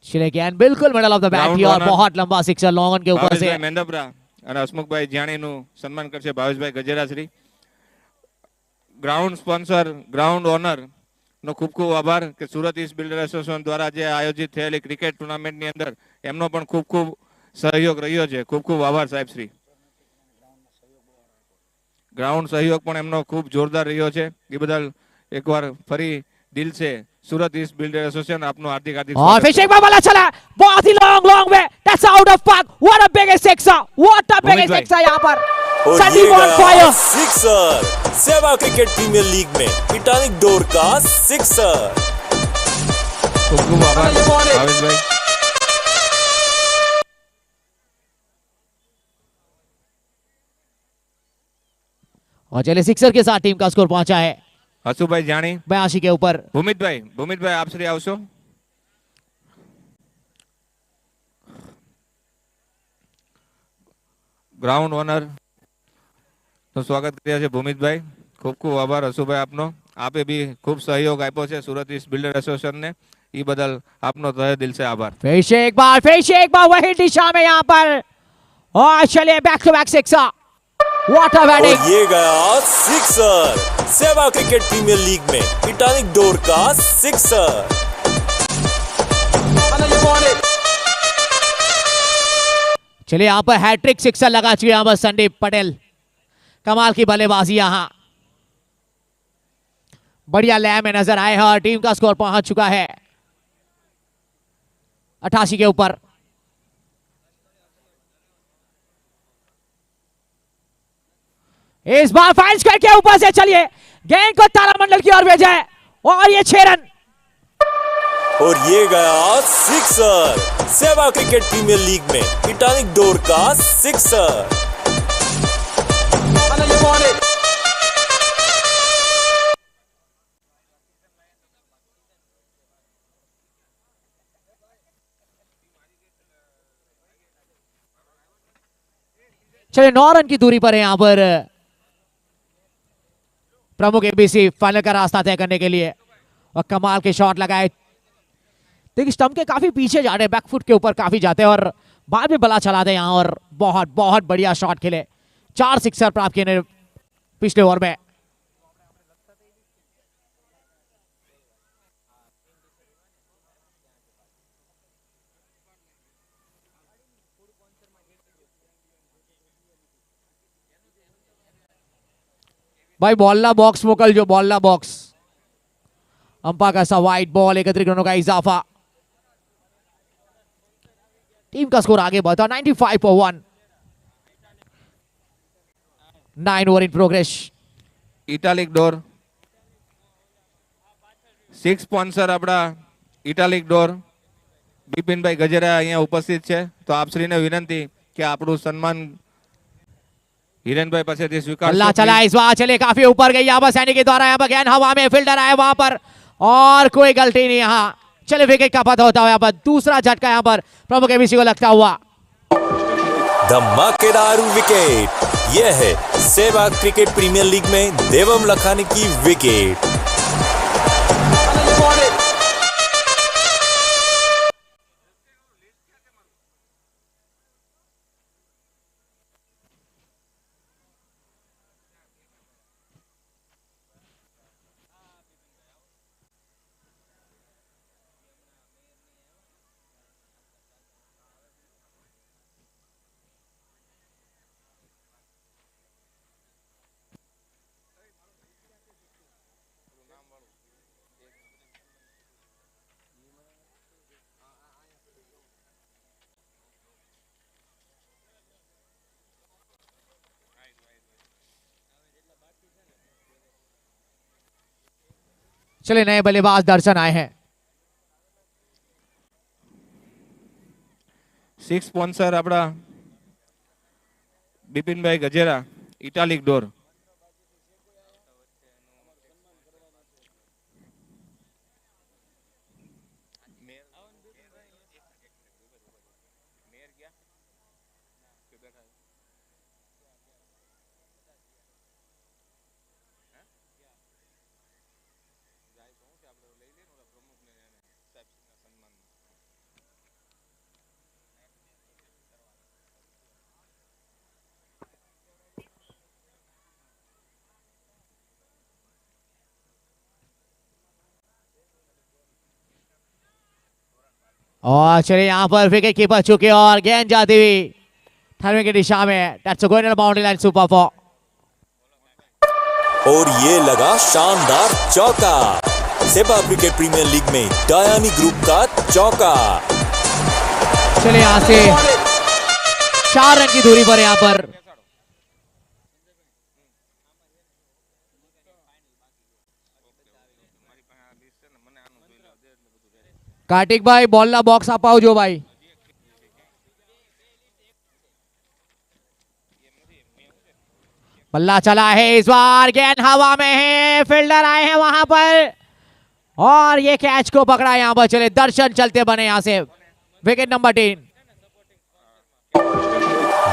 Speaker 1: चले गेंद बिल्कुल मिडल ऑफ द बैट की और बहुत लंबा सिक्सर लॉन्ग ऑन के ऊपर से।
Speaker 3: મેંદપરા અને હસમુખભાઈ જાણીનું સન્માન કરશે ભાવેશભાઈ ગજેરાશ્રી। ગ્રાઉન્ડ સ્પોન્સર, ગ્રાઉન્ડ ઓનર નો ખૂબ ખૂબ આભાર કે સુરત ઈસ્ટ બિલ્ડર એસોસિએશન દ્વારા જે આયોજિત થયેલી ક્રિકેટ ટુર્નામેન્ટની અંદર એમનો પણ ખૂબ ખૂબ સહયોગ રહ્યો છે। ખૂબ ખૂબ આભાર સાહેબશ્રી। ગ્રાઉન્ડ સહયોગ પણ એમનો ખૂબ જોરદાર રહ્યો છે, એ બદલ એકવાર ફરી દિલ से सूरत ईस्ट बिल्डर एसोसिएशन आपनो हार्दिक हार्दिक
Speaker 1: और फिर एक बार वाला चला, बहुत ही long long way, that's out of park. What a big sixer, what a big sixer यहां पर।
Speaker 2: और
Speaker 1: संदीप
Speaker 2: ये
Speaker 1: ऑन फायर।
Speaker 2: गया sixer. Sehwag cricket premier league में टिटानिक डोर का सिक्सर।
Speaker 3: खूब खूब आभार भावेशभाई।
Speaker 1: और चले सिक्सर के साथ टीम का स्कोर पहुंचा है
Speaker 3: હસુભાઈ જાણી
Speaker 1: 82 के ऊपर।
Speaker 3: ભૂમિતભાઈ આપ શ્રી આવશો। ગ્રાઉન્ડ ઓનર નું સ્વાગત કર્યા છે ભૂમિતભાઈ। ખૂબ ખૂબ આભાર હસુભાઈ આપનો। આપે બી ખૂબ સહયોગ આપ્યો છે સુરત ઈસ્ટ બિલ્ડર એસોસિએશન ને, એ બદલ આપનો તહે દિલ से आभार।
Speaker 1: फिर से एक बार वही दिशा में यहां पर और चलिए back to back sixer. What a batting.
Speaker 2: और ये गया sixer. Sehwag cricket premier league में टिटानिक डोर का सिक्सर।
Speaker 1: चलिए यहां पर हैट्रिक सिक्सर लगा चुके यहां पर संदीप पटेल। कमाल की बल्लेबाजी यहां, बढ़िया लय में नजर आए हैं और टीम का स्कोर पहुंच चुका है 88 के ऊपर। इस बार फाइन स्क्वायर के ऊपर से चलिए गेंद को तारामंडल की ओर भेजा है और ये 6 रन।
Speaker 2: और ये गया sixer. Sehwag cricket premier league में टिटानिक डोर का सिक्सर।
Speaker 1: चलिए 9 रन की दूरी पर है यहां पर प्रमुख एबीसी फाइनल का रास्ता तय करने के लिए। और कमाल के शॉट लगाए, देखिए स्टंप के काफी पीछे जा रहे हैं, बैकफुट के ऊपर काफी जाते हैं और बाद में बला चलाते हैं यहां और बहुत बहुत बढ़िया शॉट खेले। 4 सिक्सर प्राप्त किए पिछले ओवर में। भाई बॉल बॉक्स मोकलजो, बॉल बॉक्स। अंपायर का सा वाइट बॉल, 31 रनों का इजाफा। टीम का स्कोर आगे बढ़ा 95 for 1। 9 over in progress.
Speaker 3: Italic door 6 sponsor આપણા ઇટાલિક ડોર બિપિનભાઈ ગજેરા અહીંયા ઉપસ્થિત છે, તો આપશ્રીને વિનંતી કે આપણું સન્માન हिरेनभाई पासेથી स्वीकार।
Speaker 1: अल्लाह चला इस बार, चले काफी ऊपर गई यहाँ पर सैनी के द्वारा, यहाँ पर गेंद हवा में, फील्डर आए वहां पर और कोई गलती नहीं। यहाँ चले विकेट का पता होता हुआ यहाँ पर दूसरा झटका यहाँ पर प्रमुख एबीसी को लगता हुआ।
Speaker 2: धमाकेदार विकेट, यह है सहवाग क्रिकेट प्रीमियर लीग में देवम लखानी की विकेट।
Speaker 1: चले नए बल्लेबाज दर्शन आए हैं।
Speaker 3: 6 સ્પોન્સર આપણા બિપિનભાઈ ગજેરા ઇટાલિક ડોર।
Speaker 1: और चले यहाँ पर विकेट कीपर चुके और गेंद जाती हुई थर्मे की दिशा में। That's a going boundary line, super for.
Speaker 2: और ये लगा शानदार चौका, सेबा क्रिकेट प्रीमियर लीग में डायानी ग्रुप का चौका।
Speaker 1: चले यहाँ से 4 रन की दूरी पर यहाँ पर कार्तिक भाई बॉल बॉक्स आप आओ जो भाई। बल्ला चला है इस बार, गेंद हवा में है, फील्डर आए हैं वहां पर और ये कैच को पकड़ा। यहां पर चले दर्शन चलते बने यहां से विकेट नंबर 3।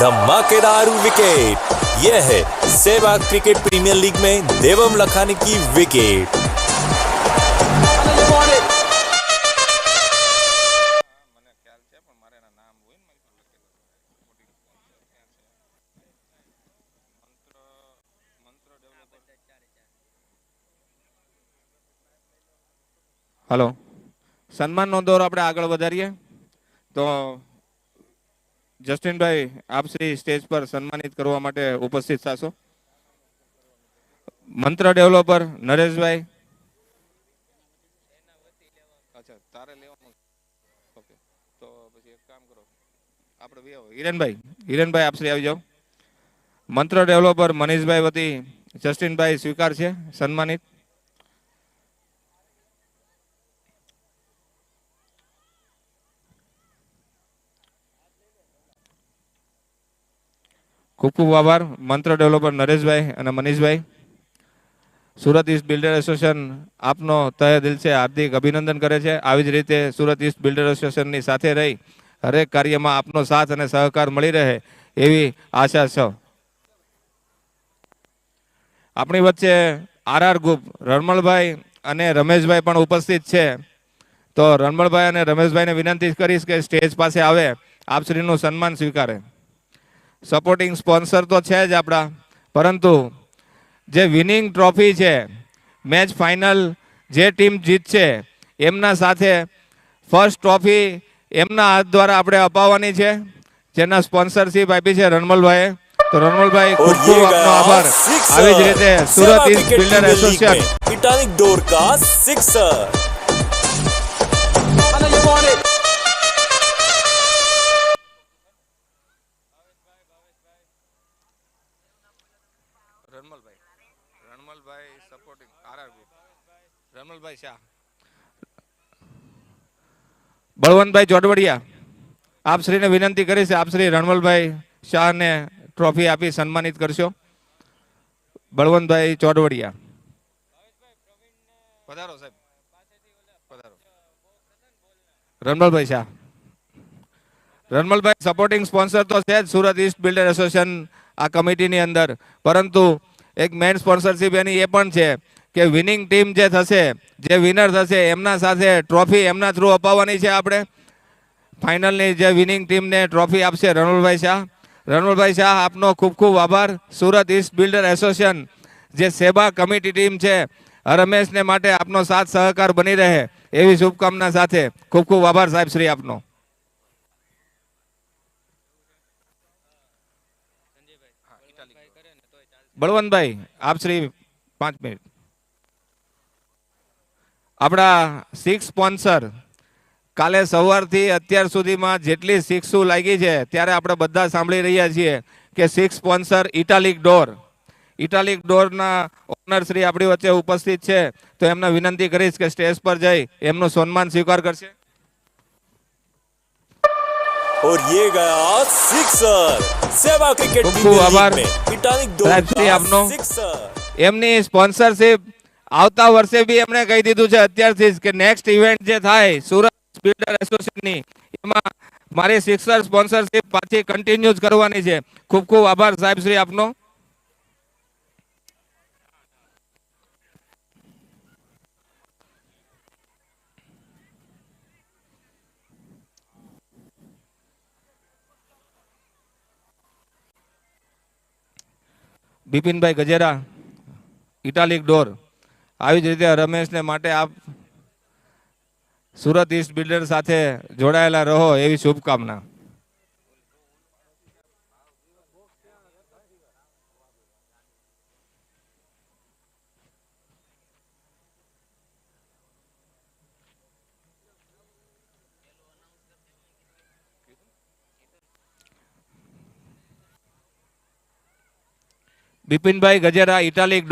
Speaker 2: धमाकेदार विकेट, यह है सहवाग क्रिकेट प्रीमियर लीग में देवम लखानी की विकेट।
Speaker 3: હલો, સન્માનનો દોર આપણે આગળ વધારીએ તો જસ્ટિનભાઈ આપ શ્રી સ્ટેજ પર સન્માનિત કરવા માટે ઉપસ્થિત થશો। મંત્ર ડેવલપર નરેશભાઈ, અચ્છા તારે લેવાનું, ઓકે તો પછી એક કામ કરો આપણે બી આવો। હિરેનભાઈ આપ શ્રી આવી જાઓ। મંત્ર ડેવલપર મનીષભાઈ વતી જસ્ટિનભાઈ સ્વીકાર છે સન્માનિત। ખૂબ ખૂબ આભાર મંત્ર ડેવલપર નરેશભાઈ અને મનીષભાઈ। સુરત ઈસ્ટ બિલ્ડર એસોસિએશન આપનો તહે દિલ છે હાર્દિક અભિનંદન કરે છે। આવી જ રીતે સુરત ઈસ્ટ બિલ્ડર એસોસિએશનની સાથે રહી હરેક કાર્યમાં આપનો સાથ અને સહકાર મળી રહે એવી આશા છે। આપણી વચ્ચે આરઆર ગ્રુપ રણમલભાઈ અને રમેશભાઈ પણ ઉપસ્થિત છે, તો રણમલભાઈ અને રમેશભાઈને વિનંતી કરીશ કે સ્ટેજ પાસે આવે, આપશ્રીનું સન્માન સ્વીકારે। સપોર્ટિંગ સ્પોન્સર તો છે જ આપણા, પરંતુ જે વિનિંગ ટ્રોફી છે, મેચ ફાઇનલ જે ટીમ જીતશે એમના સાથે ફર્સ્ટ ટ્રોફી એમના હાથ દ્વારા આપણે અપાવવાની છે, જેના સ્પોન્સરશિપ આપી છે રણમલભાઈએ। તો રણમલભાઈ
Speaker 2: और
Speaker 3: ખૂબ
Speaker 2: ये
Speaker 3: ખૂબ આપનો આભાર.
Speaker 2: गया सिक्सर
Speaker 3: આવી જ રીતે સુરત
Speaker 2: सेवा
Speaker 3: east
Speaker 2: cricket
Speaker 3: builder
Speaker 2: premier league
Speaker 3: association
Speaker 2: में इटालिक डोर का sixer
Speaker 3: Ranmalbhai supporting RR group Ranmalbhai Shah Balwantbhai Chodvadiya આપ શ્રીને વિનંતી કરીશ આપ શ્રી રણમલભાઈ શાહને ટ્રોફી આપી સન્માનિત કરશો. બળવંતભાઈ ચોડવડિયા પધારો સાહેબ પધારો. રણમલભાઈ શાહ રણમલભાઈ સપોર્ટિંગ સ્પોન્સર તો છે જ સુરત ઈસ્ટ બિલ્ડર એસોસિએશન આ કમિટીની અંદર, પરંતુ એક મેઇન સ્પોન્સરશિપ એની એ પણ છે કે વિનિંગ ટીમ જે થશે, જે વિનર થશે એમના સાથે ટ્રોફી એમના થ્રુ અપાવવાની છે. આપણે ફાઇનલની જે વિનિંગ ટીમને ટ્રોફી આપશે રણમલભાઈ શાહ. રણમલભાઈ શાહ આપનો ખૂબ ખૂબ આભાર. સુરત ઈસ્ટ બિલ્ડર એસોસિએશન જે સેવા કમિટી ટીમ છે રમેશને માટે આપનો સાથ સહકાર બની રહે એવી શુભકામના સાથે ખૂબ ખૂબ આભાર સાહેબ શ્રી આપનો. બળવંતભાઈ આપ શ્રી 5 મિનિટ. આપણા સિક્સ સ્પોન્સર કાલે સવારથી અત્યાર સુધીમાં જેટલી સિક્સો લાગી છે ત્યારે આપણે બધા સાંભળી રહ્યા છીએ કે સિક્સ સ્પોન્સર ઇટાલિક ડોરના ઓનર શ્રી આપણી વચ્ચે ઉપસ્થિત છે, તો એમને વિનંતી કરીશ કે સ્ટેજ પર જઈ એમનું સન્માન સ્વીકાર કરશે.
Speaker 2: और ये गया सिक्सर सेवा क्रिकेट
Speaker 3: खूब
Speaker 2: प्रीमियर
Speaker 3: आभार.
Speaker 2: लीग में इटालिक डोर
Speaker 3: साहब श्री
Speaker 2: का
Speaker 3: आपनो.
Speaker 2: सिक्सर
Speaker 3: એમની સ્પોન્સરશિપ આવતા વર્ષે બી એમણે કહી દીધું છે અત્યારથી જ કે નેક્સ્ટ ઇવેન્ટ જે થાય સુરત બિલ્ડર એસોસિએશનની એમાં મારી સિક્સર સ્પોન્સરશિપ પાછી કન્ટિન્યુ જ કરવાની છે. ખૂબ ખૂબ આભાર સાહેબ શ્રી આપનો. બિપિનભાઈ ગજેરા ઇટાલિક ડોર. આવી જ રીતે રમેશને માટે આપ સુરત ઈસ્ટ બિલ્ડર સાથે જોડાયેલા રહો એવી શુભકામના. બિપિનભાઈ ગજેરા ઇટાલિક ડોર.